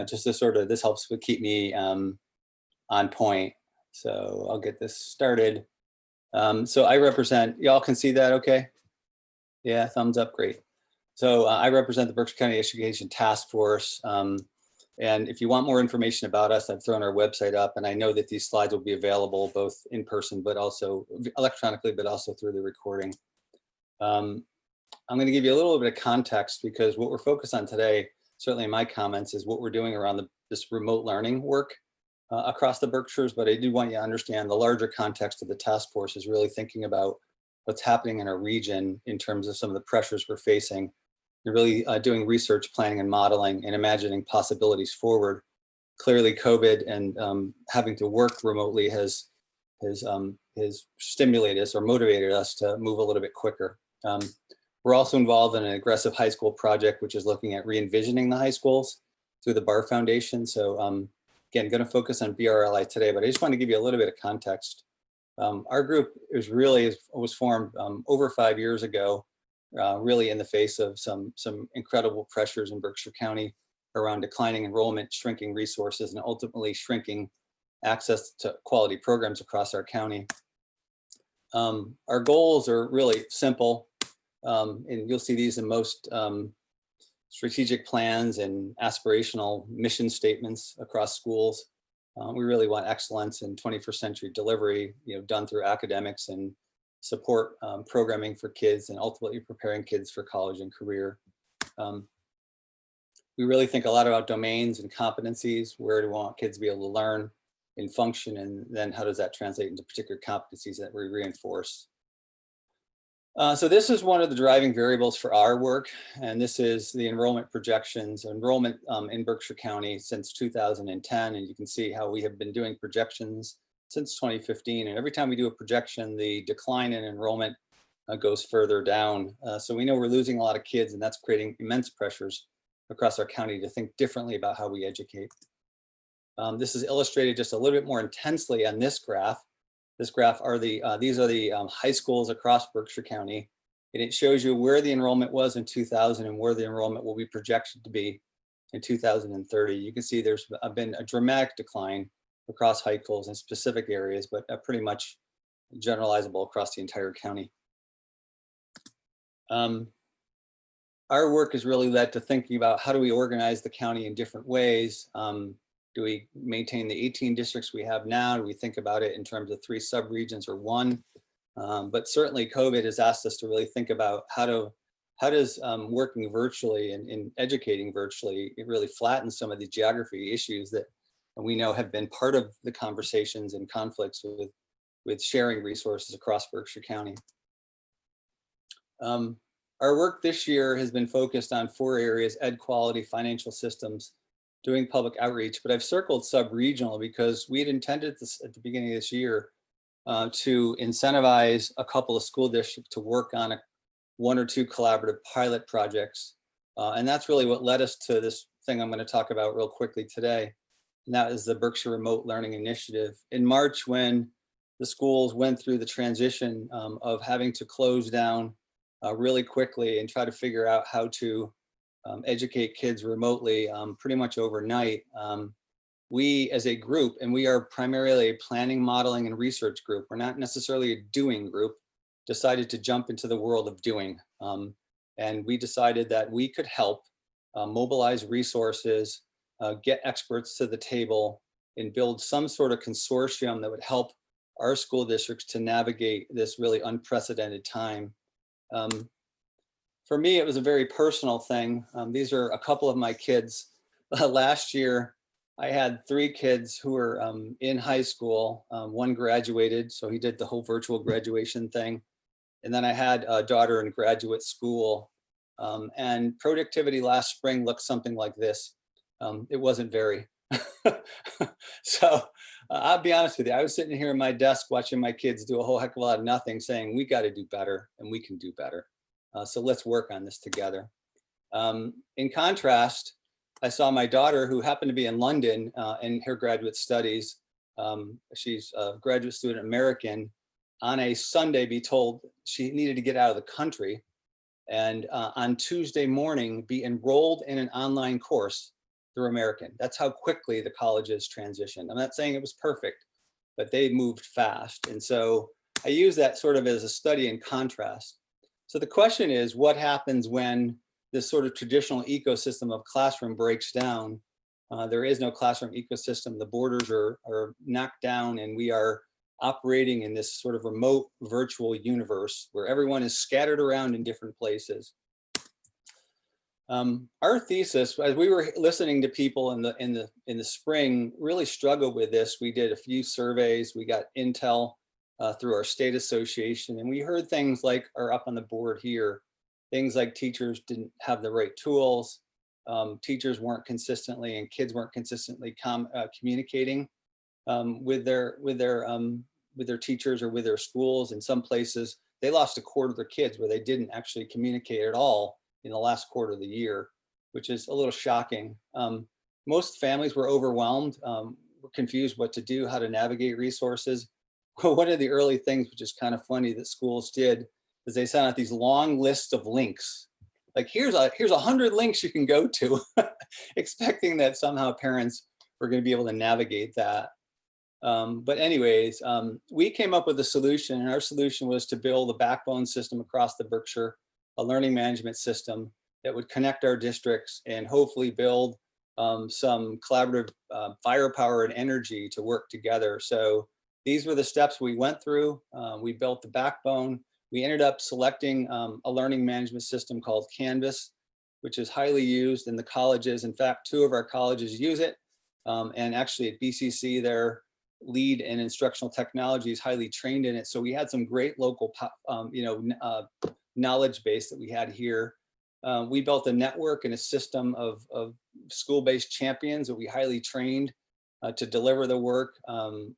just to sort of, this helps with keep me on point. So I'll get this started. So I represent, y'all can see that okay? Yeah, thumbs up, great. So I represent the Berkshire County Education Task Force. And if you want more information about us, I've thrown our website up, and I know that these slides will be available both in person, but also electronically, but also through the recording. I'm going to give you a little bit of context, because what we're focused on today, certainly in my comments, is what we're doing around this remote learning work across the Berkshires. But I do want you to understand the larger context of the task force is really thinking about what's happening in our region in terms of some of the pressures we're facing. You're really doing research, planning, and modeling, and imagining possibilities forward. Clearly, COVID and having to work remotely has stimulated us or motivated us to move a little bit quicker. We're also involved in an aggressive high school project, which is looking at re-envisioning the high schools through the Barr Foundation. So again, going to focus on BRLI today, but I just want to give you a little bit of context. Our group was formed over 5 years ago, really in the face of some incredible pressures in Berkshire County around declining enrollment, shrinking resources, and ultimately shrinking access to quality programs across our county. Our goals are really simple, and you'll see these in most strategic plans and aspirational mission statements across schools. We really want excellence in 21st century delivery, done through academics and support programming for kids, and ultimately preparing kids for college and career. We really think a lot about domains and competencies. Where do we want kids to be able to learn and function, and then how does that translate into particular competencies that we reinforce? So this is one of the driving variables for our work, and this is the enrollment projections, enrollment in Berkshire County since 2010, and you can see how we have been doing projections since 2015, and every time we do a projection, the decline in enrollment goes further down. So we know we're losing a lot of kids, and that's creating immense pressures across our county to think differently about how we educate. This is illustrated just a little bit more intensely on this graph. This graph are these are the high schools across Berkshire County, and it shows you where the enrollment was in 2000 and where the enrollment will be projected to be in 2030. You can see there's been a dramatic decline across high schools in specific areas, but pretty much generalizable across the entire county. Our work has really led to thinking about how do we organize the county in different ways. Do we maintain the 18 districts we have now? Do we think about it in terms of 3 subregions or 1? But certainly COVID has asked us to really think about how does working virtually and educating virtually, it really flattens some of the geography issues that we know have been part of the conversations and conflicts with sharing resources across Berkshire County. Our work this year has been focused on 4 areas: ed quality, financial systems, doing public outreach, but I've circled sub-regional because we had intended this at the beginning of this year to incentivize a couple of school districts to work on 1 or 2 collaborative pilot projects. And that's really what led us to this thing I'm going to talk about real quickly today, and that is the Berkshire Remote Learning Initiative. In March, when the schools went through the transition of having to close down really quickly and try to figure out how to educate kids remotely pretty much overnight, we as a group, and we are primarily a planning, modeling, and research group, we're not necessarily a doing group, decided to jump into the world of doing. And we decided that we could help mobilize resources, get experts to the table, and build some sort of consortium that would help our school districts to navigate this really unprecedented time. For me, it was a very personal thing. These are a couple of my kids. Last year, I had 3 kids who were in high school. One graduated, so he did the whole virtual graduation thing. And then I had a daughter in graduate school. And productivity last spring looked something like this. It wasn't very. So I'll be honest with you, I was sitting here at my desk watching my kids do a whole heck of a lot of nothing, saying, we got to do better and we can do better. So let's work on this together. In contrast, I saw my daughter, who happened to be in London in her graduate studies. She's a graduate student American, on a Sunday be told she needed to get out of the country, and on Tuesday morning be enrolled in an online course through American. That's how quickly the colleges transitioned. I'm not saying it was perfect, but they moved fast. And so I use that sort of as a study in contrast. So the question is, what happens when this sort of traditional ecosystem of classroom breaks down? There is no classroom ecosystem. The borders are knocked down, and we are operating in this sort of remote virtual universe where everyone is scattered around in different places. Our thesis, as we were listening to people in the spring, really struggled with this. We did a few surveys. We got intel through our state association, and we heard things like are up on the board here. Things like teachers didn't have the right tools. Teachers weren't consistently, and kids weren't consistently communicating with their teachers or with their schools. In some places, they lost a quarter of their kids where they didn't actually communicate at all in the last quarter of the year, which is a little shocking. Most families were overwhelmed, were confused what to do, how to navigate resources. One of the early things, which is kind of funny, that schools did is they sent out these long lists of links. Like, here's 100 links you can go to, expecting that somehow parents were going to be able to navigate that. But anyways, we came up with a solution, and our solution was to build a backbone system across the Berkshire, a learning management system that would connect our districts and hopefully build some collaborative firepower and energy to work together. So these were the steps we went through. We built the backbone. We ended up selecting a learning management system called Canvas, which is highly used in the colleges. In fact, 2 of our colleges use it. And actually at BCC, their lead in instructional technology is highly trained in it. So we had some great local knowledge base that we had here. We built a network and a system of school-based champions that we highly trained to deliver the work.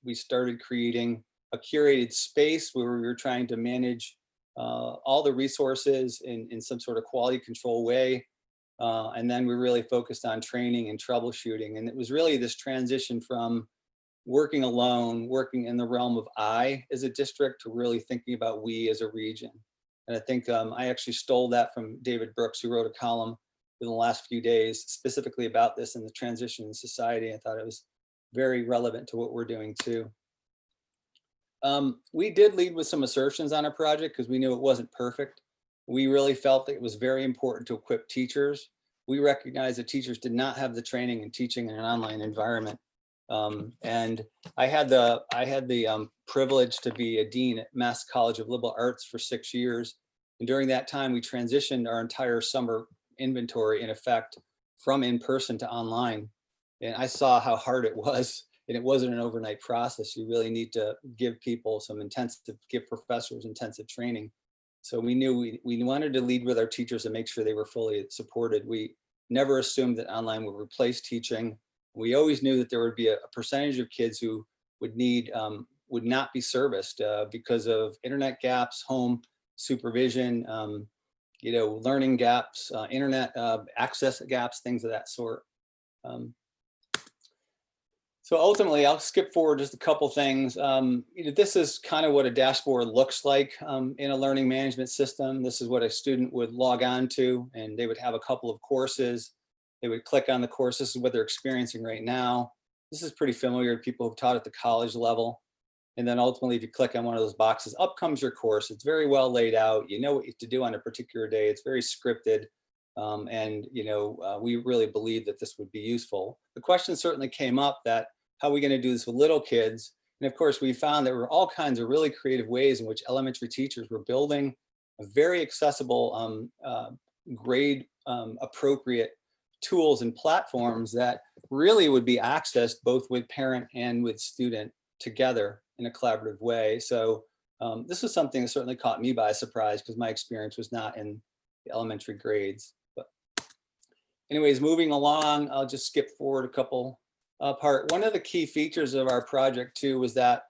We started creating a curated space where we were trying to manage all the resources in some sort of quality control way. And then we really focused on training and troubleshooting. And it was really this transition from working alone, working in the realm of I as a district, to really thinking about we as a region. And I think I actually stole that from David Brooks, who wrote a column in the last few days specifically about this in the transition in society. I thought it was very relevant to what we're doing too. We did lead with some assertions on our project because we knew it wasn't perfect. We really felt that it was very important to equip teachers. We recognized that teachers did not have the training in teaching in an online environment. And I had the privilege to be a dean at Mass College of Liberal Arts for 6 years. And during that time, we transitioned our entire summer inventory, in effect, from in-person to online. And I saw how hard it was. And it wasn't an overnight process. You really need to give people give professors intensive training. So we knew we wanted to lead with our teachers and make sure they were fully supported. We never assumed that online would replace teaching. We always knew that there would be a percentage of kids who would not be serviced because of internet gaps, home supervision, learning gaps, internet access gaps, things of that sort. So ultimately, I'll skip forward just a couple things. This is kind of what a dashboard looks like in a learning management system. This is what a student would log on to, and they would have a couple of courses. They would click on the course. This is what they're experiencing right now. This is pretty familiar to people who've taught at the college level. And then ultimately, if you click on one of those boxes, up comes your course. It's very well laid out. You know what you have to do on a particular day. It's very scripted. We really believe that this would be useful. The question certainly came up that how are we going to do this with little kids? And of course, we found there were all kinds of really creative ways in which elementary teachers were building a very accessible, grade appropriate tools and platforms that really would be accessed both with parent and with student together in a collaborative way. So this was something that certainly caught me by surprise because my experience was not in the elementary grades. But anyways, moving along, I'll just skip forward a couple part. One of the key features of our project too was that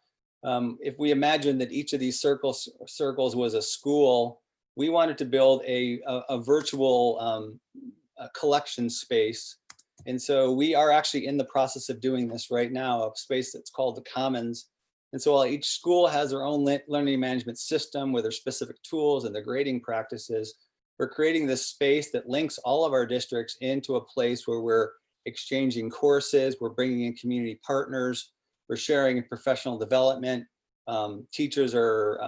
if we imagine that each of these circles was a school, we wanted to build a virtual collection space. And so we are actually in the process of doing this right now, a space that's called the Commons. And so while each school has their own learning management system with their specific tools and their grading practices, we're creating this space that links all of our districts into a place where we're exchanging courses, we're bringing in community partners, we're sharing in professional development. Teachers are,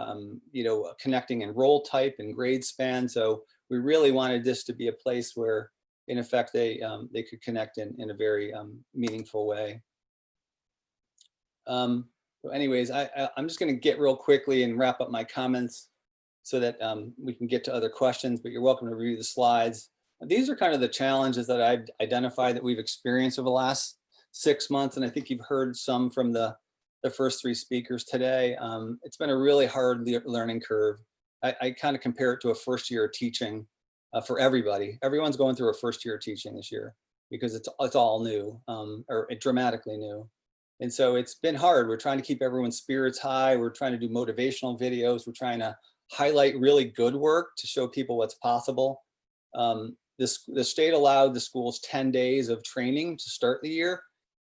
connecting in role type and grade span. So we really wanted this to be a place where, in effect, they could connect in a very meaningful way. Anyways, I'm just going to get real quickly and wrap up my comments so that we can get to other questions, but you're welcome to review the slides. These are kind of the challenges that I've identified that we've experienced over the last 6 months. And I think you've heard some from the first 3 speakers today. It's been a really hard learning curve. I kind of compare it to a first year of teaching for everybody. Everyone's going through a first year of teaching this year because it's all new or dramatically new. And so it's been hard. We're trying to keep everyone's spirits high. We're trying to do motivational videos. We're trying to highlight really good work to show people what's possible. The state allowed the schools 10 days of training to start the year.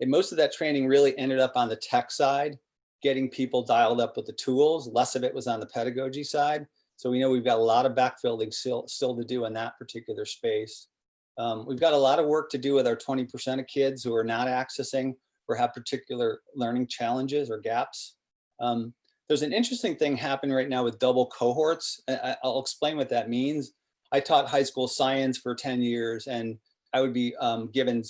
And most of that training really ended up on the tech side, getting people dialed up with the tools. Less of it was on the pedagogy side. So we know we've got a lot of backfilling still to do in that particular space. We've got a lot of work to do with our 20% of kids who are not accessing or have particular learning challenges or gaps. There's an interesting thing happening right now with double cohorts. I'll explain what that means. I taught high school science for 10 years and I would be given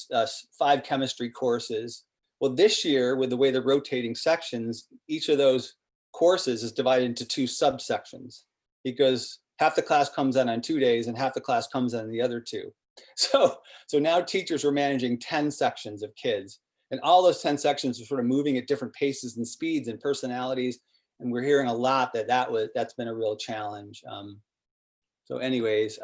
5 chemistry courses. Well, this year, with the way they're rotating sections, each of those courses is divided into 2 subsections because half the class comes in on 2 days and half the class comes in on the other 2. So now teachers are managing 10 sections of kids. And all those 10 sections are sort of moving at different paces and speeds and personalities. And we're hearing a lot that's been a real challenge. So anyways,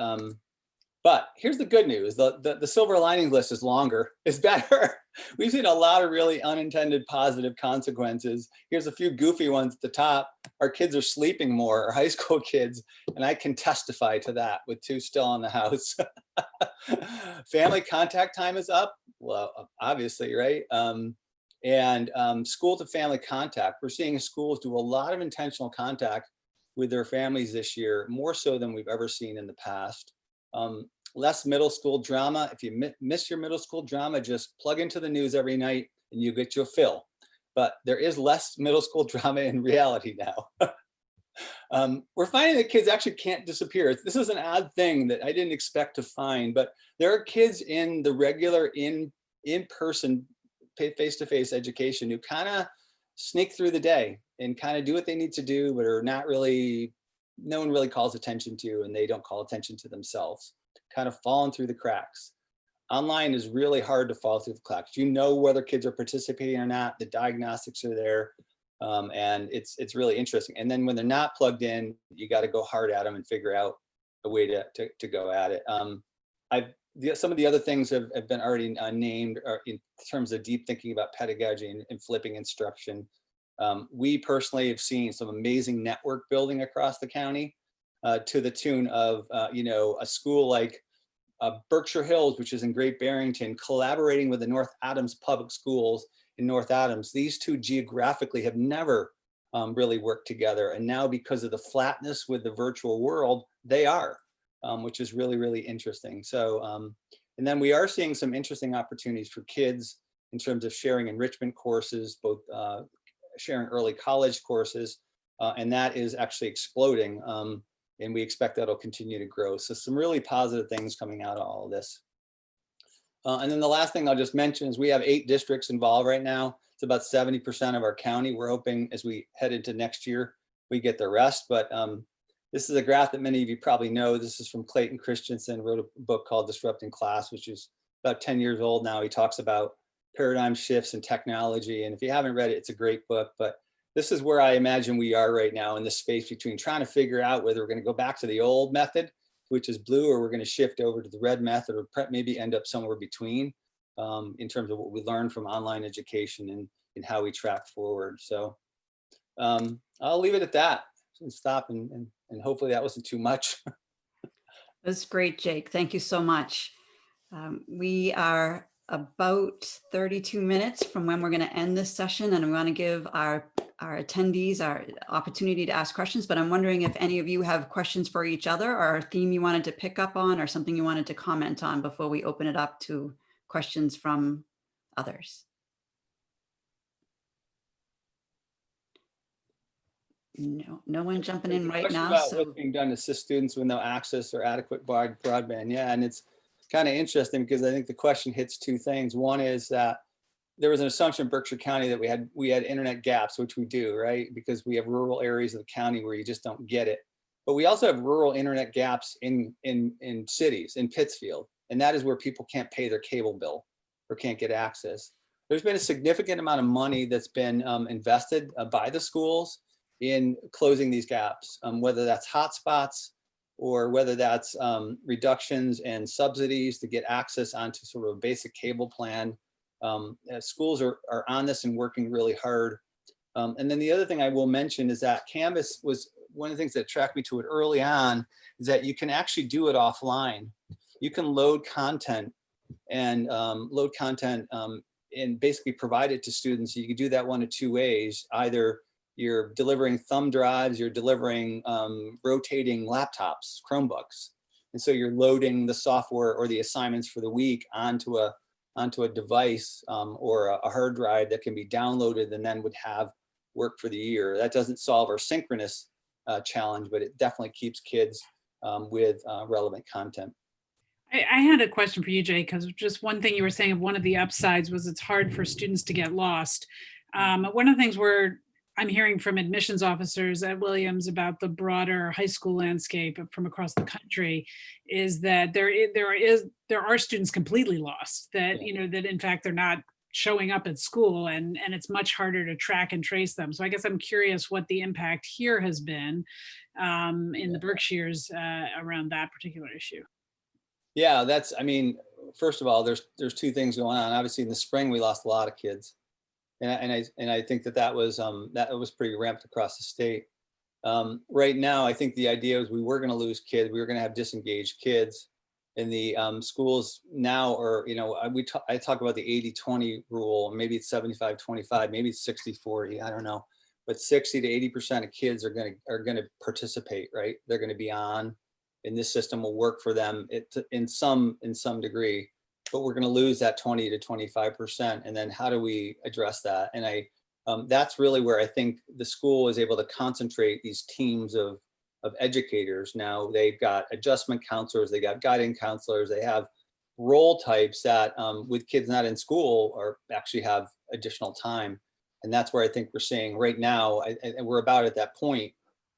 but here's the good news. The silver lining list is longer, it's better. We've seen a lot of really unintended positive consequences. Here's a few goofy ones at the top. Our kids are sleeping more, our high school kids, and I can testify to that with 2 still in the house. Family contact time is up. Well, obviously, right? School to family contact. We're seeing schools do a lot of intentional contact with their families this year, more so than we've ever seen in the past. Less middle school drama. If you miss your middle school drama, just plug into the news every night and you get your fill. But there is less middle school drama in reality now. We're finding that kids actually can't disappear. This is an odd thing that I didn't expect to find, but there are kids in the regular in-person face-to-face education who kind of sneak through the day and kind of do what they need to do, but are not really, no one really calls attention to, and they don't call attention to themselves, kind of falling through the cracks. Online is really hard to fall through the cracks. You know whether kids are participating or not, the diagnostics are there, and it's really interesting. And then when they're not plugged in, you got to go hard at them and figure out a way to go at it. Some of the other things have been already named in terms of deep thinking about pedagogy and flipping instruction. We personally have seen some amazing network building across the county to the tune of, a school like Berkshire Hills, which is in Great Barrington, collaborating with the North Adams Public Schools in North Adams. These two geographically have never really worked together. And now because of the flatness with the virtual world, they are, which is really, really interesting. So, and then we are seeing some interesting opportunities for kids in terms of sharing enrichment courses, both sharing early college courses, and that is actually exploding. And we expect that'll continue to grow. So some really positive things coming out of all of this. And then the last thing I'll just mention is we have 8 districts involved right now. It's about 70% of our county. We're hoping as we head into next year, we get the rest. But this is a graph that many of you probably know. This is from Clayton Christensen, wrote a book called Disrupting Class, which is about 10 years old now. He talks about paradigm shifts in technology. And if you haven't read it, it's a great book. But this is where I imagine we are right now in this space between trying to figure out whether we're going to go back to the old method, which is blue, or we're going to shift over to the red method, or maybe end up somewhere between in terms of what we learn from online education and how we track forward. So I'll leave it at that and stop, and hopefully that wasn't too much. That's great, Jake. Thank you so much. We are about 32 minutes from when we're going to end this session, and we want to give our attendees our opportunity to ask questions, but I'm wondering if any of you have questions for each other, or a theme you wanted to pick up on, or something you wanted to comment on before we open it up to questions from others. No one jumping in right now. About So what's being done to assist students with no access or adequate broadband. Yeah, and it's kind of interesting because I think the question hits 2 things. One is that there was an assumption in Berkshire County that we had internet gaps, which we do, right? Because we have rural areas of the county where you just don't get it. But we also have rural internet gaps in cities, in Pittsfield, and that is where people can't pay their cable bill or can't get access. There's been a significant amount of money that's been invested by the schools in closing these gaps, whether that's hotspots or whether that's reductions and subsidies to get access onto sort of a basic cable plan. Schools are on this and working really hard. And then the other thing I will mention is that Canvas was one of the things that attracted me to it early on, is that you can actually do it offline. You can load content and and basically provide it to students. You can do that one of 2 ways. Either you're delivering thumb drives, you're delivering rotating laptops, Chromebooks. And so you're loading the software or the assignments for the week onto a device or a hard drive that can be downloaded and then would have work for the year. That doesn't solve our synchronous challenge, but it definitely keeps kids with relevant content. I had a question for you, Jay, because just one thing you were saying of one of the upsides was it's hard for students to get lost. One of the things I'm hearing from admissions officers at Williams about the broader high school landscape from across the country is that there are students completely lost, that that in fact they're not showing up at school, and it's much harder to track and trace them. So I guess I'm curious what the impact here has been in the Berkshires around that particular issue. Yeah, I mean, first of all, there's 2 things going on. Obviously in the spring we lost a lot of kids. And I think that was pretty ramped across the state. Right now, I think the idea was we were going to lose kids. We were going to have disengaged kids. And the schools now are, I talk about the 80-20 rule. Maybe it's 75-25, maybe it's 60-40. I don't know. But 60 to 80% of kids are going to participate, right? They're going to be on, and this system will work for them in some degree. But we're going to lose that 20 to 25%. And then how do we address that? And that's really where I think the school is able to concentrate these teams of educators. Now they've got adjustment counselors, they got guiding counselors, they have role types that with kids not in school or actually have additional time. And that's where I think we're seeing right now, and we're about at that point,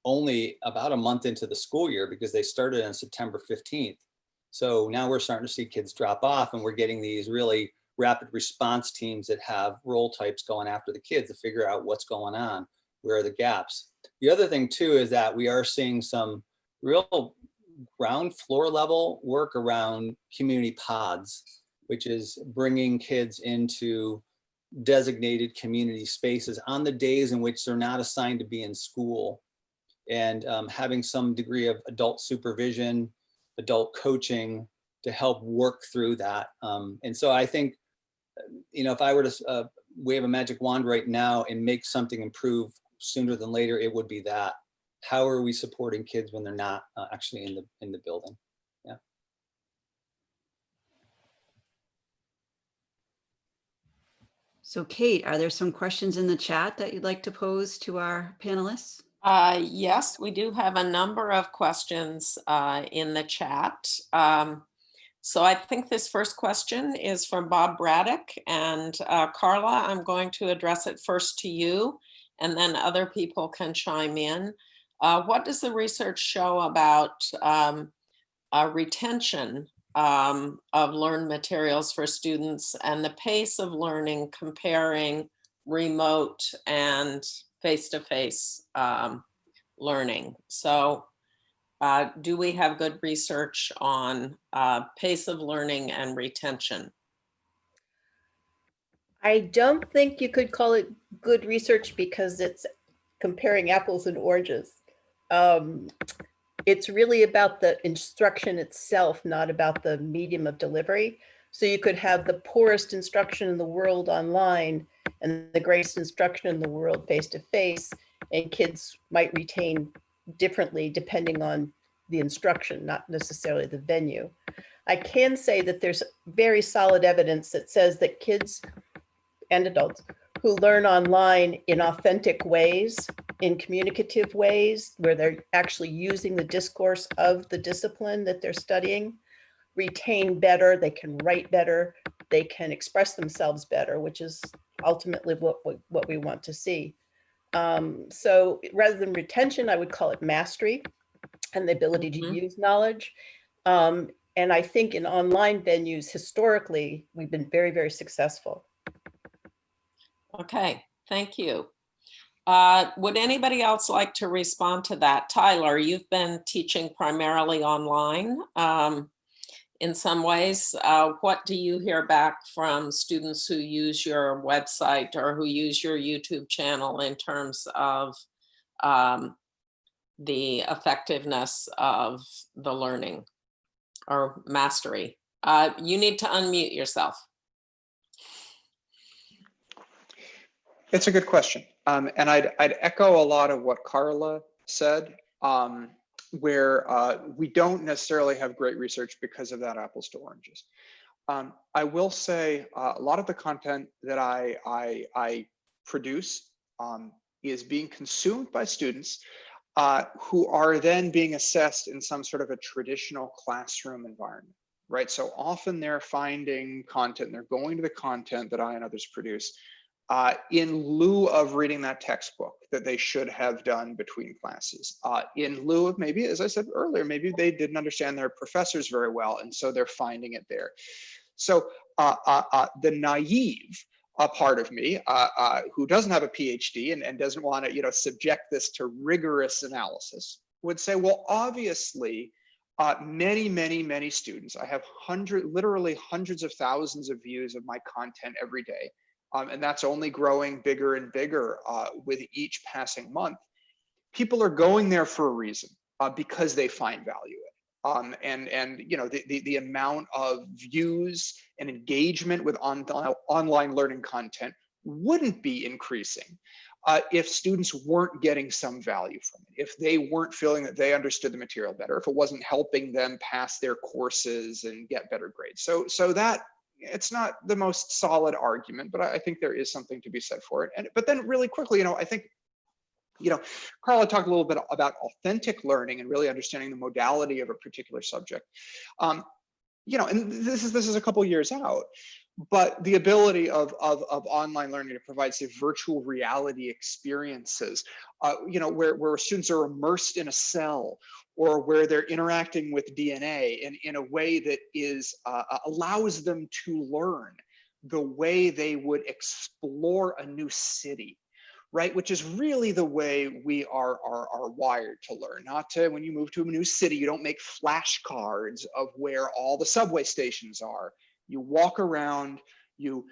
only about a month into the school year, because they started on September 15th. So now we're starting to see kids drop off, and we're getting these really rapid response teams that have role types going after the kids to figure out what's going on, where are the gaps. The other thing too is that we are seeing some real ground floor level work around community pods, which is bringing kids into designated community spaces on the days in which they're not assigned to be in school, and having some degree of adult supervision, adult coaching, to help work through that. And so I think, if I were to wave a magic wand right now and make something improve sooner than later, it would be that. How are we supporting kids when they're not actually in the building? Yeah. So Kate, are there some questions in the chat that you'd like to pose to our panelists? Yes, we do have a number of questions in the chat. So I think this first question is from Bob Braddock, and Carla, I'm going to address it first to you, and then other people can chime in. What does the research show about retention of learned materials for students and the pace of learning comparing remote and face-to-face learning? So do we have good research on pace of learning and retention? I don't think you could call it good research because it's comparing apples and oranges. It's really about the instruction itself, not about the medium of delivery. So you could have the poorest instruction in the world online and the greatest instruction in the world face-to-face, and kids might retain differently depending on the instruction, not necessarily the venue. I can say that there's very solid evidence that says that kids and adults who learn online in authentic ways, in communicative ways, where they're actually using the discourse of the discipline that they're studying, retain better, they can write better, they can express themselves better, which is ultimately what we want to see. So rather than retention, I would call it mastery and the ability to use knowledge. And I think in online venues, historically, we've been very, very successful. Okay, thank you. Would anybody else like to respond to that? Tyler, you've been teaching primarily online in some ways. What do you hear back from students who use your website or who use your YouTube channel in terms of the effectiveness of the learning or mastery? You need to unmute yourself. It's a good question. And I'd echo a lot of what Carla said, where we don't necessarily have great research because of that apples to oranges. I will say a lot of the content that I produce is being consumed by students who are then being assessed in some sort of a traditional classroom environment, right? So often they're finding content, and they're going to the content that I and others produce in lieu of reading that textbook that they should have done between classes, in lieu of maybe, as I said earlier, maybe they didn't understand their professors very well, and so they're finding it there. So the naive part of me, who doesn't have a PhD and doesn't want to, subject this to rigorous analysis, would say, well, obviously, many students, I have literally hundreds of thousands of views of my content every day. And that's only growing bigger and bigger with each passing month. People are going there for a reason, because they find value in it. And the amount of views and engagement with online learning content wouldn't be increasing if students weren't getting some value from it, if they weren't feeling that they understood the material better, if it wasn't helping them pass their courses and get better grades. So that, it's not the most solid argument, but I think there is something to be said for it. But then really quickly, I think, Carla talked a little bit about authentic learning and really understanding the modality of a particular subject. And this is a couple years out, but the ability of online learning to provide, say, virtual reality experiences, where students are immersed in a cell, or where they're interacting with DNA in a way that allows them to learn the way they would explore a new city, right? Which is really the way we are wired to learn. Not to, when you move to a new city, you don't make flashcards of where all the subway stations are. You walk around, you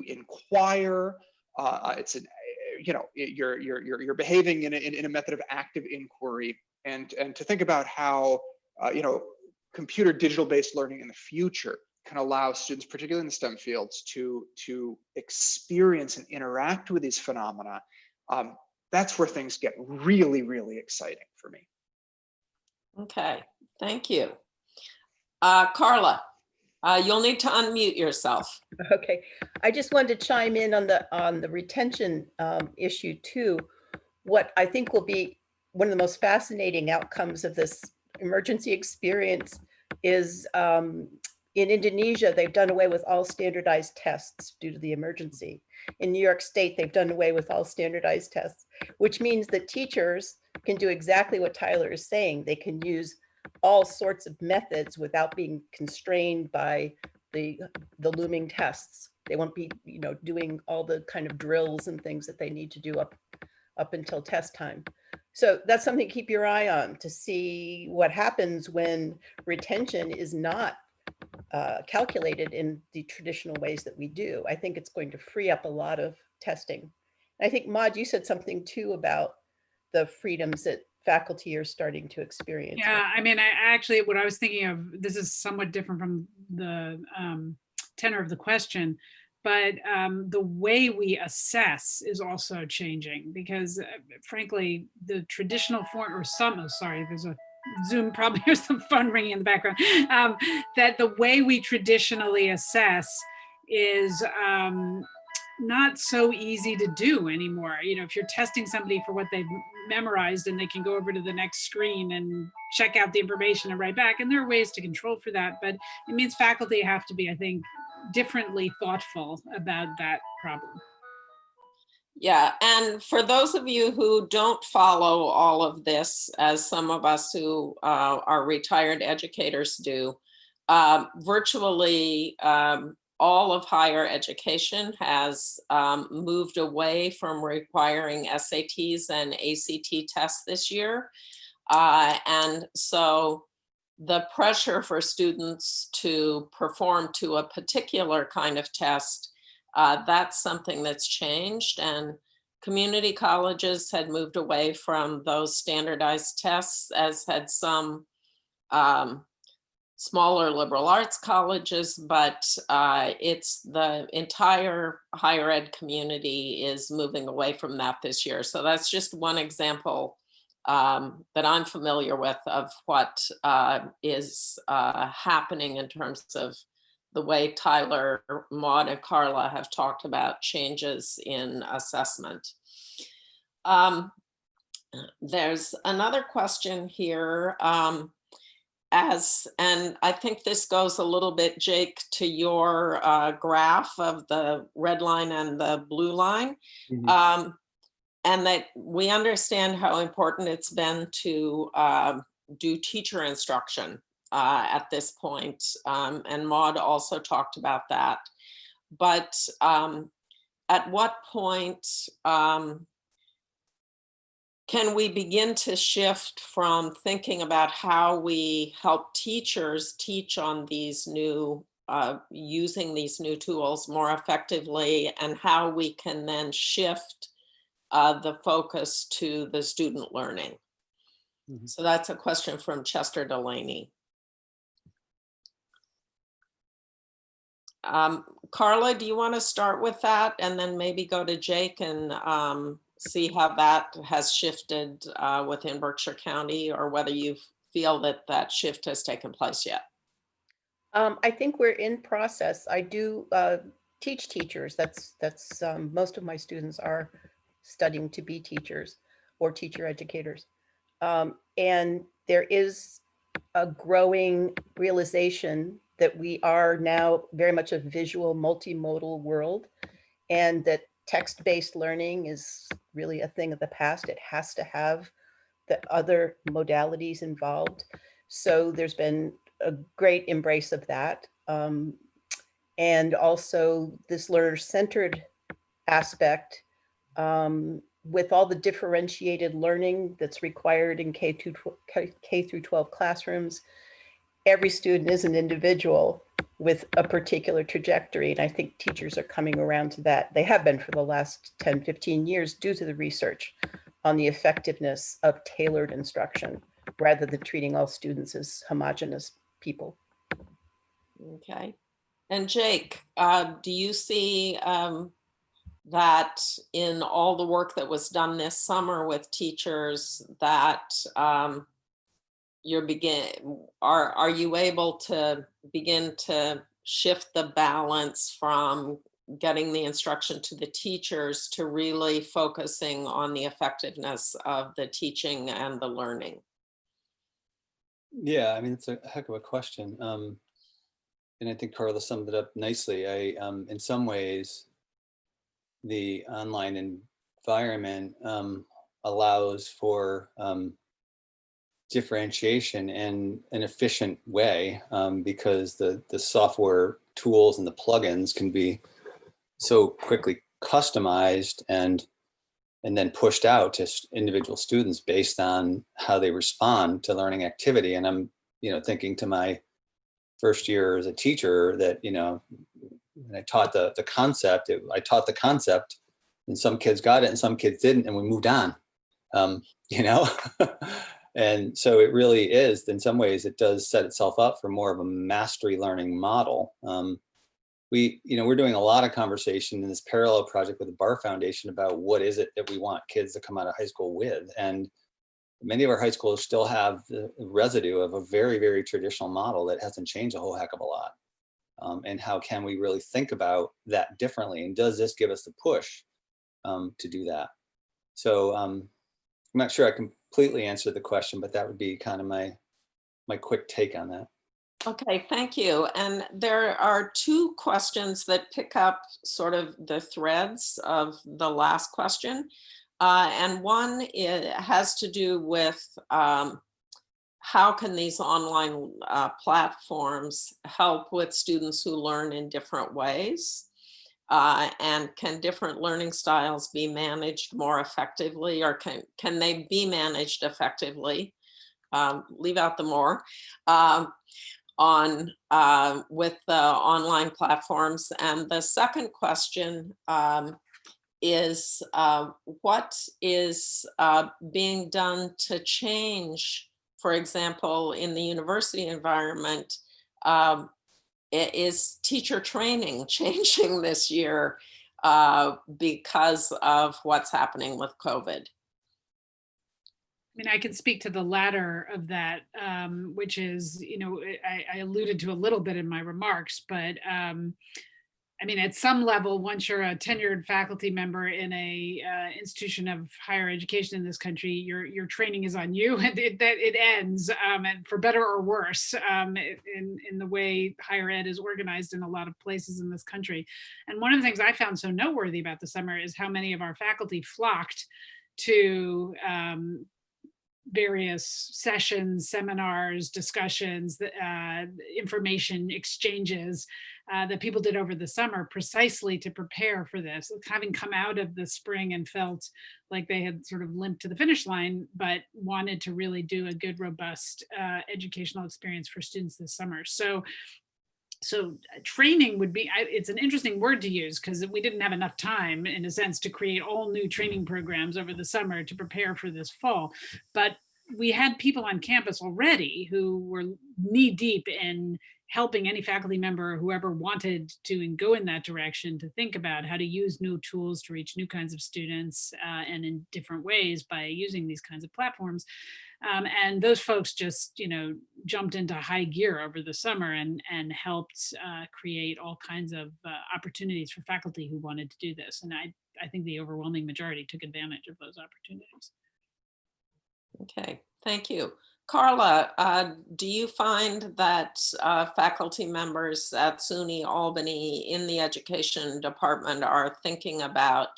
inquire. You're behaving in a method of active inquiry. And to think about how, computer digital-based learning in the future can allow students, particularly in the STEM fields, to experience and interact with these phenomena, that's where things get really, really exciting for me. Okay, thank you. Carla, you'll need to unmute yourself. Okay, I just wanted to chime in on the retention issue too. What I think will be one of the most fascinating outcomes of this emergency experience is in Indonesia, they've done away with all standardized tests due to the emergency. In New York State, they've done away with all standardized tests, which means that teachers can do exactly what Tyler is saying. They can use all sorts of methods without being constrained by the looming tests. They won't be, doing all the kind of drills and things that they need to do up until test time. So that's something to keep your eye on, to see what happens when retention is not calculated in the traditional ways that we do. I think it's going to free up a lot of testing. And I think, Maud, you said something too about the freedoms that faculty are starting to experience. Yeah, I mean, I actually, what I was thinking of, this is somewhat different from the tenor of the question, but the way we assess is also changing because frankly, the traditional form, or some, oh, sorry, there's a Zoom, probably here's some phone ringing in the background, that the way we traditionally assess is not so easy to do anymore. If you're testing somebody for what they've memorized and they can go over to the next screen and check out the information and write back, and there are ways to control for that, but it means faculty have to be, I think, differently thoughtful about that problem. Yeah, and for those of you who don't follow all of this, as some of us who are retired educators do, virtually all of higher education has moved away from requiring SATs and ACT tests this year. And so the pressure for students to perform to a particular kind of test, that's something that's changed, and community colleges had moved away from those standardized tests, as had some smaller liberal arts colleges, but it's the entire higher ed community is moving away from that this year. So that's just one example that I'm familiar with of what is happening in terms of the way Tyler, Maud, and Carla have talked about changes in assessment. There's another question here. And I think this goes a little bit, Jake, to your graph of the red line and the blue line. Mm-hmm. And that we understand how important it's been to do teacher instruction at this point. And Maud also talked about that. But at what point can we begin to shift from thinking about how we help teachers teach on these new, using these new tools more effectively, and how we can then shift the focus to the student learning? Mm-hmm. So that's a question from Chester Delaney. Carla, do you want to start with that and then maybe go to Jake and see how that has shifted within Berkshire County, or whether you feel that that shift has taken place yet? I think we're in process. I do teach teachers. That's most of my students are studying to be teachers or teacher educators. And there is a growing realization that we are now very much a visual multimodal world, and that text-based learning is really a thing of the past. It has to have the other modalities involved. So there's been a great embrace of that. And also this learner-centered aspect, with all the differentiated learning that's required in K through 12 classrooms. Every student is an individual with a particular trajectory. And I think teachers are coming around to that. They have been for the last 10, 15 years due to the research on the effectiveness of tailored instruction, rather than treating all students as homogeneous people. Okay. And Jake, do you see that in all the work that was done this summer with teachers that are you able to begin to shift the balance from getting the instruction to the teachers to really focusing on the effectiveness of the teaching and the learning? Yeah, I mean, it's a heck of a question. And I think Carla summed it up nicely. In some ways, the online environment allows for differentiation in an efficient way because the software tools and the plugins can be so quickly customized and then pushed out to individual students based on how they respond to learning activity. And I'm, thinking to my first year as a teacher that, when I taught the concept, I taught the concept and some kids got it and some kids didn't, and we moved on, And so it really is, in some ways, it does set itself up for more of a mastery learning model. We're doing a lot of conversation in this parallel project with the Bar Foundation about what is it that we want kids to come out of high school with. And many of our high schools still have the residue of a very, very traditional model that hasn't changed a whole heck of a lot. And how can we really think about that differently? And does this give us the push to do that? So I'm not sure I completely answered the question, but that would be kind of my quick take on that. Okay, thank you. And there are two questions that pick up sort of the threads of the last question. And one has to do with how can these online platforms help with students who learn in different ways? And can different learning styles be managed more effectively, or can they be managed effectively? Leave out the more. With the online platforms. And the second question is what is being done to change, for example, in the university environment, is teacher training changing this year because of what's happening with COVID? I mean, I can speak to the latter of that, which is, I alluded to a little bit in my remarks, but I mean, at some level, once you're a tenured faculty member in a institution of higher education in this country, your training is on you, and it ends, and for better or worse, in the way higher ed is organized in a lot of places in this country. And one of the things I found so noteworthy about the summer is how many of our faculty flocked to various sessions, seminars, discussions, information exchanges that people did over the summer precisely to prepare for this, having come out of the spring and felt like they had sort of limped to the finish line, but wanted to really do a good, robust educational experience for students this summer. So training would be, it's an interesting word to use because we didn't have enough time, in a sense, to create all new training programs over the summer to prepare for this fall. But we had people on campus already who were knee deep in helping any faculty member, whoever wanted to go in that direction, to think about how to use new tools to reach new kinds of students and in different ways by using these kinds of platforms. And those folks just, jumped into high gear over the summer and helped create all kinds of opportunities for faculty who wanted to do this. And I think the overwhelming majority took advantage of those opportunities. Okay, thank you. Carla, do you find that faculty members at SUNY Albany in the education department are thinking about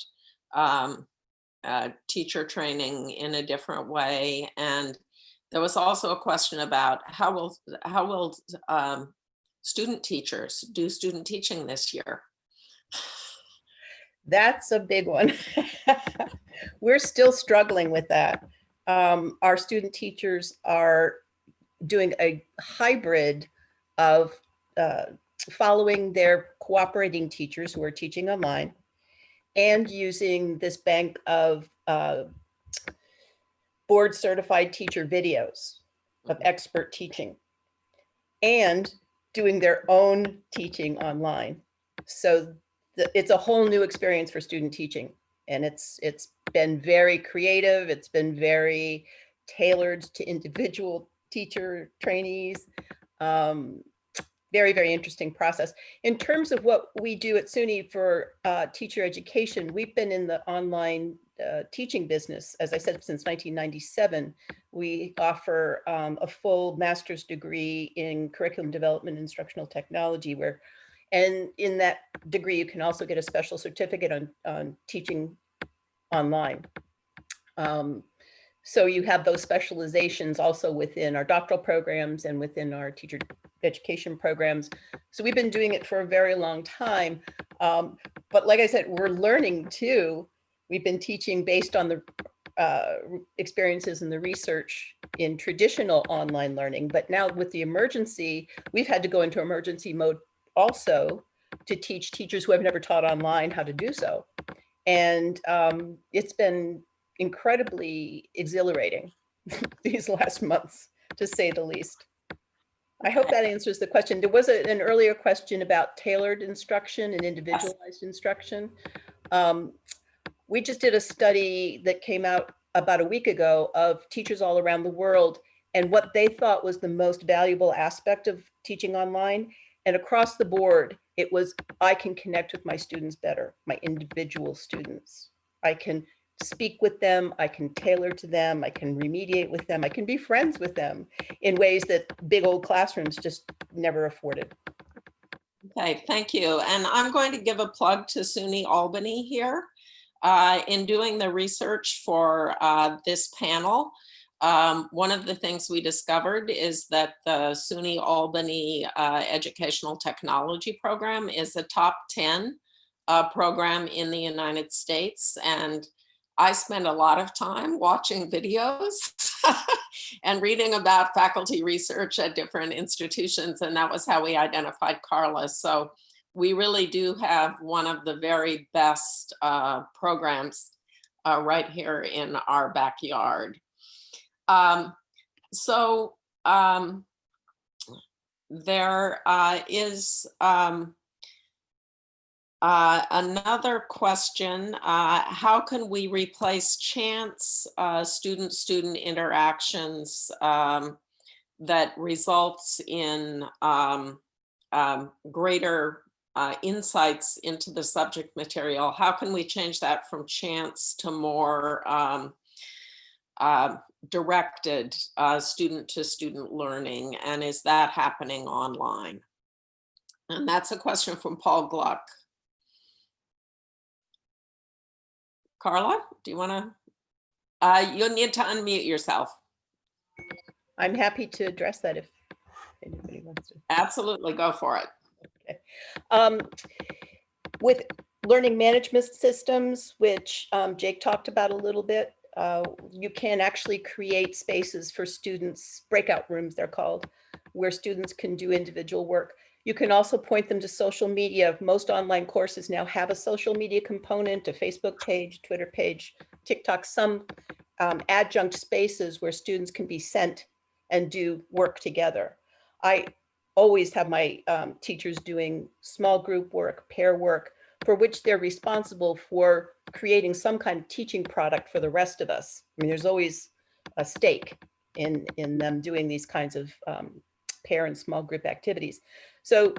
teacher training in a different way? And there was also a question about how will student teachers do student teaching this year? That's a big one. We're still struggling with that. Our student teachers are doing a hybrid of following their cooperating teachers who are teaching online and using this bank of board certified teacher videos of expert teaching. and doing their own teaching online. So it's a whole new experience for student teaching. And it's been very creative. It's been very tailored to individual teacher trainees. Very, very interesting process. In terms of what we do at SUNY for teacher education, we've been in the online teaching business, as I said, since 1997. We offer a full master's degree in curriculum development and instructional technology, and in that degree, you can also get a special certificate on teaching online. So you have those specializations also within our doctoral programs and within our teacher education programs. So we've been doing it for a very long time. But like I said, we're learning too. We've been teaching based on the experiences and the research in traditional online learning. But now with the emergency, we've had to go into emergency mode also to teach teachers who have never taught online how to do so. And it's been incredibly exhilarating these last months, to say the least. I hope that answers the question. There was an earlier question about tailored instruction and individualized instruction. We just did a study that came out about a week ago of teachers all around the world and what they thought was the most valuable aspect of teaching online. And across the board, it was, I can connect with my students better, my individual students. I can speak with them, I can tailor to them, I can remediate with them, I can be friends with them in ways that big old classrooms just never afforded. Okay, thank you. And I'm going to give a plug to SUNY Albany here. In doing the research for this panel, one of the things we discovered is that the SUNY Albany Educational Technology Program is a top 10 program in the United States. And I spend a lot of time watching videos and reading about faculty research at different institutions. And that was how we identified Carla. So we really do have one of the very best programs right here in our backyard. There is another question. How can we replace chance student-student interactions that results in greater insights into the subject material? How can we change that from chance to more directed student-to-student learning? And is that happening online? And that's a question from Paul Gluck. Carla, do you want to? You'll need to unmute yourself. I'm happy to address that if anybody wants to. Absolutely, go for it. Okay. With learning management systems, which Jake talked about a little bit, you can actually create spaces for students, breakout rooms they're called, where students can do individual work. You can also point them to social media. Most online courses now have a social media component, a Facebook page, Twitter page, TikTok, some adjunct spaces where students can be sent and do work together. I always have my teachers doing small group work, pair work, for which they're responsible for creating some kind of teaching product for the rest of us. I mean, there's always a stake in them doing these kinds of pair and small group activities. So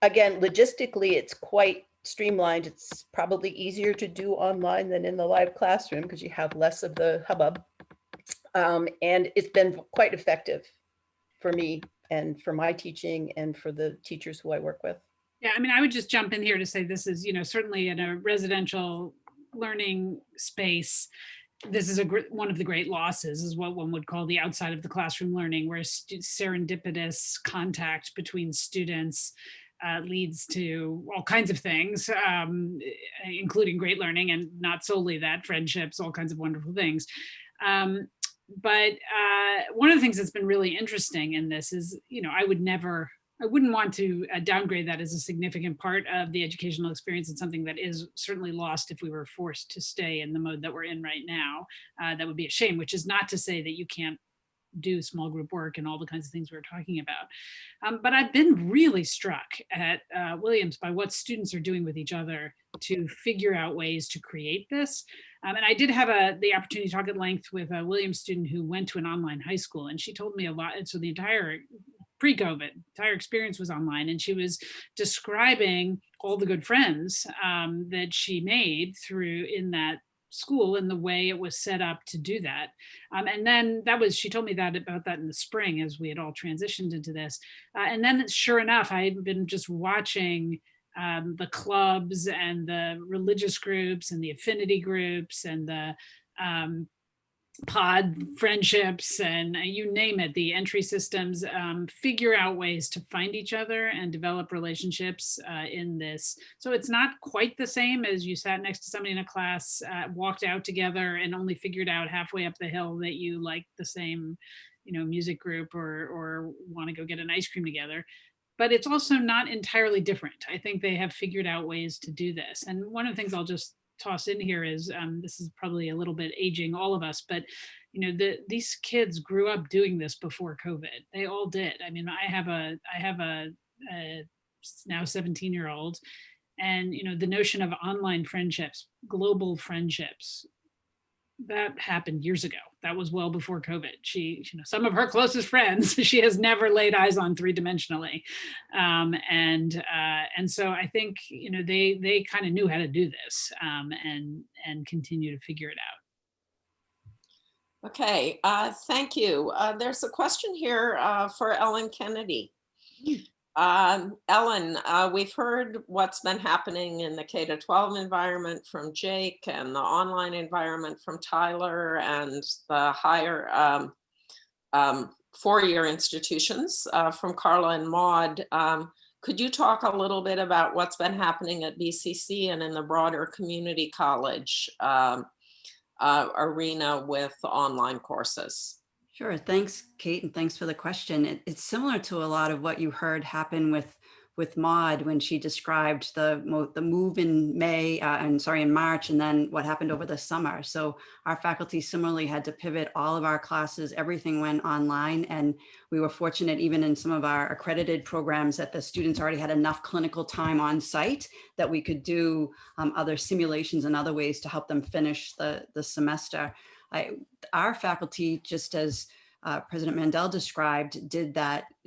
again, logistically, it's quite streamlined. It's probably easier to do online than in the live classroom because you have less of the hubbub. And it's been quite effective for me and for my teaching and for the teachers who I work with. Yeah, I mean, I would just jump in here to say this is, certainly in a residential learning space, this is one of the great losses, is what one would call the outside of the classroom learning, where serendipitous contact between students leads to all kinds of things, including great learning, and not solely that, friendships, all kinds of wonderful things. But one of the things that's been really interesting in this is, I wouldn't want to downgrade that as a significant part of the educational experience and something that is certainly lost if we were forced to stay in the mode that we're in right now. That would be a shame, which is not to say that you can't do small group work and all the kinds of things we were talking about. But I've been really struck at Williams by what students are doing with each other to figure out ways to create this. And I did have the opportunity to talk at length with a Williams student who went to an online high school, and she told me a lot. And so the entire pre-COVID, entire experience was online, and she was describing all the good friends that she made through in that school and the way it was set up to do that. And then she told me about that in the spring as we had all transitioned into this. And then sure enough, I had been just watching the clubs and the religious groups and the affinity groups and the pod friendships and you name it, the entry systems, figure out ways to find each other and develop relationships in this. So it's not quite the same as you sat next to somebody in a class, walked out together and only figured out halfway up the hill that you like the same, music group or want to go get an ice cream together. But it's also not entirely different. I think they have figured out ways to do this. And one of the things I'll just toss in here is this is probably a little bit aging all of us, but these kids grew up doing this before COVID. They all did. I mean, I have a now 17-year-old, and the notion of online friendships, global friendships, that happened years ago. That was well before COVID. She, some of her closest friends, she has never laid eyes on three-dimensionally. And so I think, they kind of knew how to do this and continue to figure it out. Okay, thank you. There's a question here for Ellen Kennedy. Ellen, we've heard what's been happening in the K-12 environment from Jake and the online environment from Tyler and the higher four-year institutions from Carla and Maud. Could you talk a little bit about what's been happening at BCC and in the broader community college arena with online courses? Sure. Thanks, Kate, and thanks for the question. It's similar to a lot of what you heard happen with Maud when she described the move in in March, and then what happened over the summer. So our faculty similarly had to pivot all of our classes. Everything went online, and we were fortunate even in some of our accredited programs that the students already had enough clinical time on site that we could do other simulations and other ways to help them finish the semester. Our faculty, just as President Mandel described,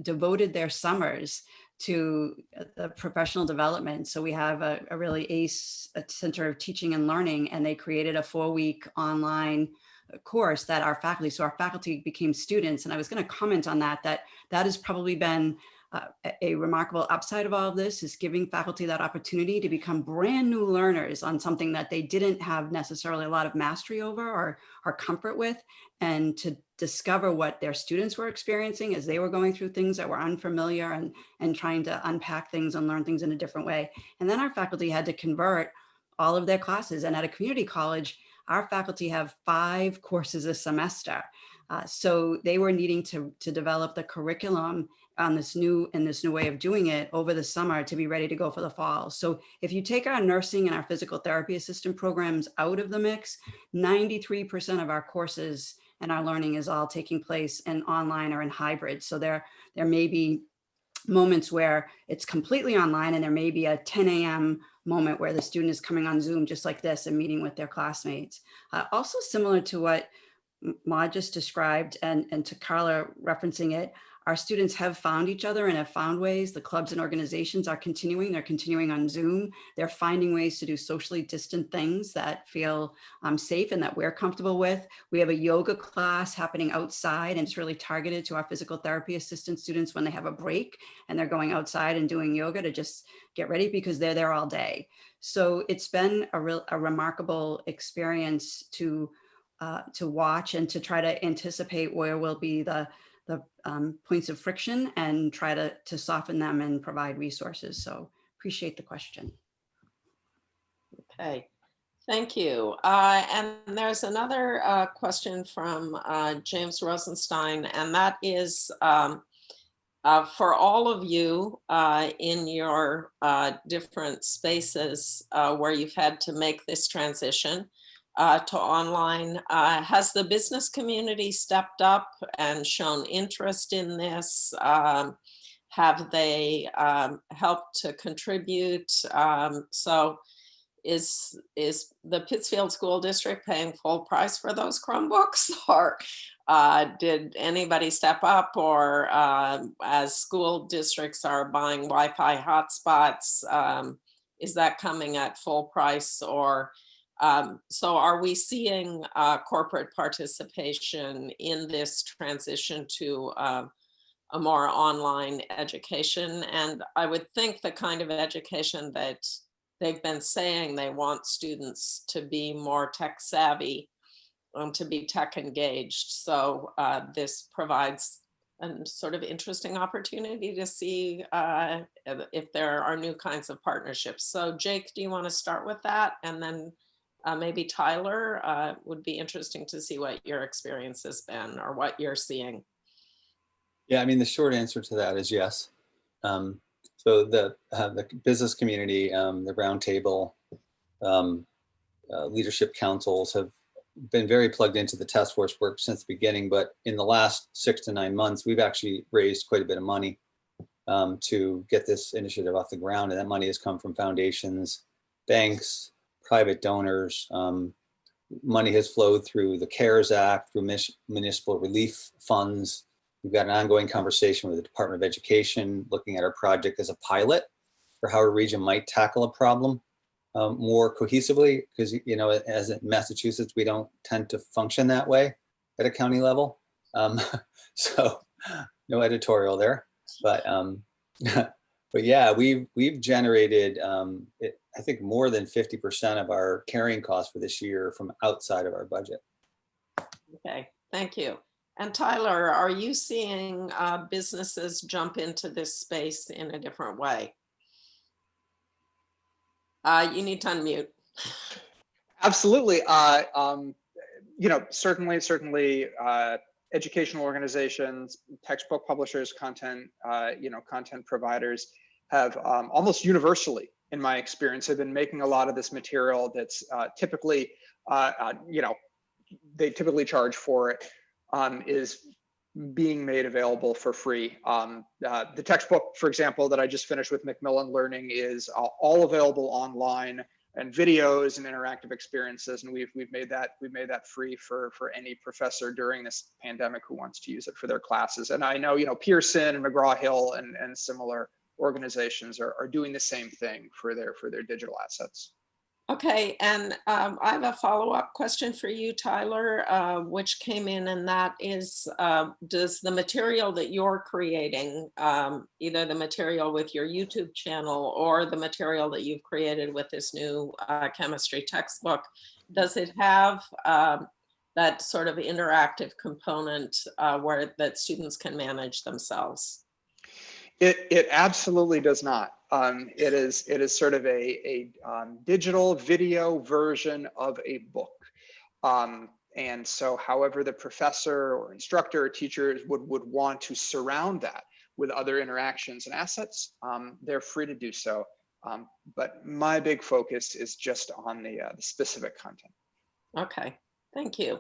devoted their summers to the professional development. So we have a really ACE Center of Teaching and Learning, and they created a 4-week online course that our faculty became students. And I was going to comment on that has probably been a remarkable upside of all of this, is giving faculty that opportunity to become brand new learners on something that they didn't have necessarily a lot of mastery over or comfort with, and to discover what their students were experiencing as they were going through things that were unfamiliar and trying to unpack things and learn things in a different way. And then our faculty had to convert all of their classes. And at a community college, our faculty have 5 courses a semester. So they were needing to develop the curriculum on this new way of doing it over the summer to be ready to go for the fall. So if you take our nursing and our physical therapy assistant programs out of the mix, 93% of our courses and our learning is all taking place in online or in hybrid. So there may be moments where it's completely online, and there may be a 10 a.m. moment where the student is coming on Zoom just like this and meeting with their classmates. Also similar to what Maud just described and to Carla referencing it, our students have found each other and have found ways. The clubs and organizations are continuing. They're continuing on Zoom. They're finding ways to do socially distant things that feel safe and that we're comfortable with. We have a yoga class happening outside, and it's really targeted to our physical therapy assistant students when they have a break and they're going outside and doing yoga to just get ready because they're there all day. So it's been a remarkable experience to watch and to try to anticipate where will be the points of friction and try to soften them and provide resources. So appreciate the question. Okay, thank you. And there's another question from James Rosenstein, and that is for all of you in your different spaces where you've had to make this transition. to online. Has the business community stepped up and shown interest in this? Have they helped to contribute? So is the Pittsfield School District paying full price for those Chromebooks, or did anybody step up, or as school districts are buying Wi-Fi hotspots, is that coming at full price? Or so are we seeing corporate participation in this transition to a more online education? And I would think the kind of education that they've been saying they want students to be more tech savvy, to be tech engaged. So this provides a sort of interesting opportunity to see if there are new kinds of partnerships. So Jake, do you want to start with that? And then maybe Tyler, would be interesting to see what your experience has been or what you're seeing. Yeah, I mean, the short answer to that is yes. So the business community, the roundtable, leadership councils have been very plugged into the task force work since the beginning. But in the last 6 to 9 months, we've actually raised quite a bit of money to get this initiative off the ground. And that money has come from foundations, banks, private donors. Money has flowed through the CARES Act, through municipal relief funds. We've got an ongoing conversation with the Department of Education, looking at our project as a pilot for how a region might tackle a problem more cohesively, because, you know, as in Massachusetts, we don't tend to function that way at a county level. So no editorial there, but but yeah, we've generated, I think, more than 50% of our carrying costs for this year from outside of our budget. Okay, thank you. And Tyler, are you seeing businesses jump into this space in a different way? You need to unmute. Absolutely. You know, certainly, educational organizations, textbook publishers, content, content providers have almost universally, in my experience, have been making a lot of this material that's typically, they typically charge for it, is being made available for free. The textbook, for example, that I just finished with Macmillan Learning is all available online, and videos and interactive experiences, and we've made that free for any professor during this pandemic who wants to use it for their classes. And I know, Pearson and McGraw-Hill and similar organizations are doing the same thing for their digital assets. Okay, and I have a follow-up question for you, Tyler, which came in, and that is, does the material that you're creating, either the material with your YouTube channel or the material that you've created with this new chemistry textbook, does it have that sort of interactive component where that students can manage themselves? It absolutely does not. It is sort of a digital video version of a book. And so however the professor or instructor or teachers would want to surround that with other interactions and assets, they're free to do so. But my big focus is just on the specific content. Okay, thank you.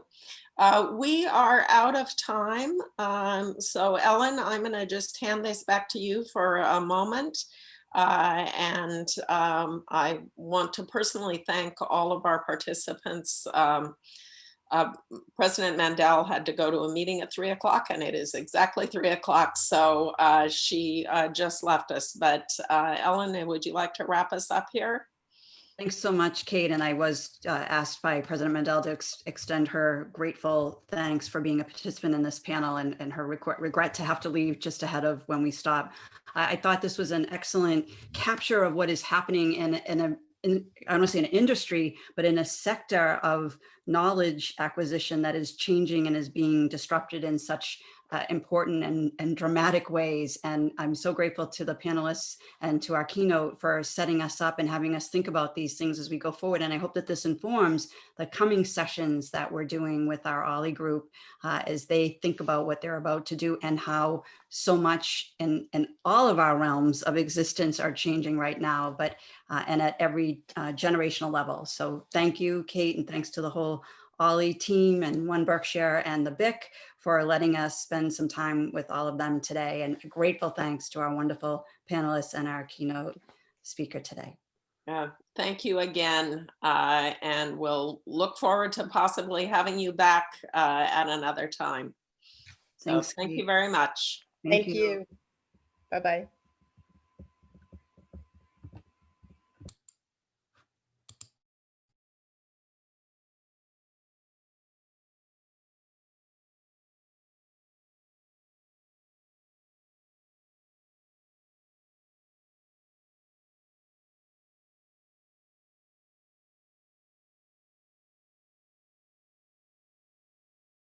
We are out of time. So Ellen, I'm going to just hand this back to you for a moment. And I want to personally thank all of our participants. President Mandel had to go to a meeting at 3 o'clock, and it is exactly 3 o'clock. So she just left us. But Ellen, would you like to wrap us up here? Thanks so much, Kate. And I was asked by President Mandel to extend her grateful thanks for being a participant in this panel, and her regret to have to leave just ahead of when we stop. I thought this was an excellent capture of what is happening in I don't want to say an industry, but in a sector of knowledge acquisition that is changing and is being disrupted in such important and dramatic ways. And I'm so grateful to the panelists and to our keynote for setting us up and having us think about these things as we go forward. And I hope that this informs the coming sessions that we're doing with our OLLI group as they think about what they're about to do and how so much in all of our realms of existence are changing right now, but and at every generational level. So thank you, Kate, and thanks to the whole OLLI team and One Berkshire and the BIC for letting us spend some time with all of them today. And a grateful thanks to our wonderful panelists and our keynote speaker today. Thank you again. And we'll look forward to possibly having you back at another time. So Thanks, thank Kate. you very much. Thank you. Bye-bye.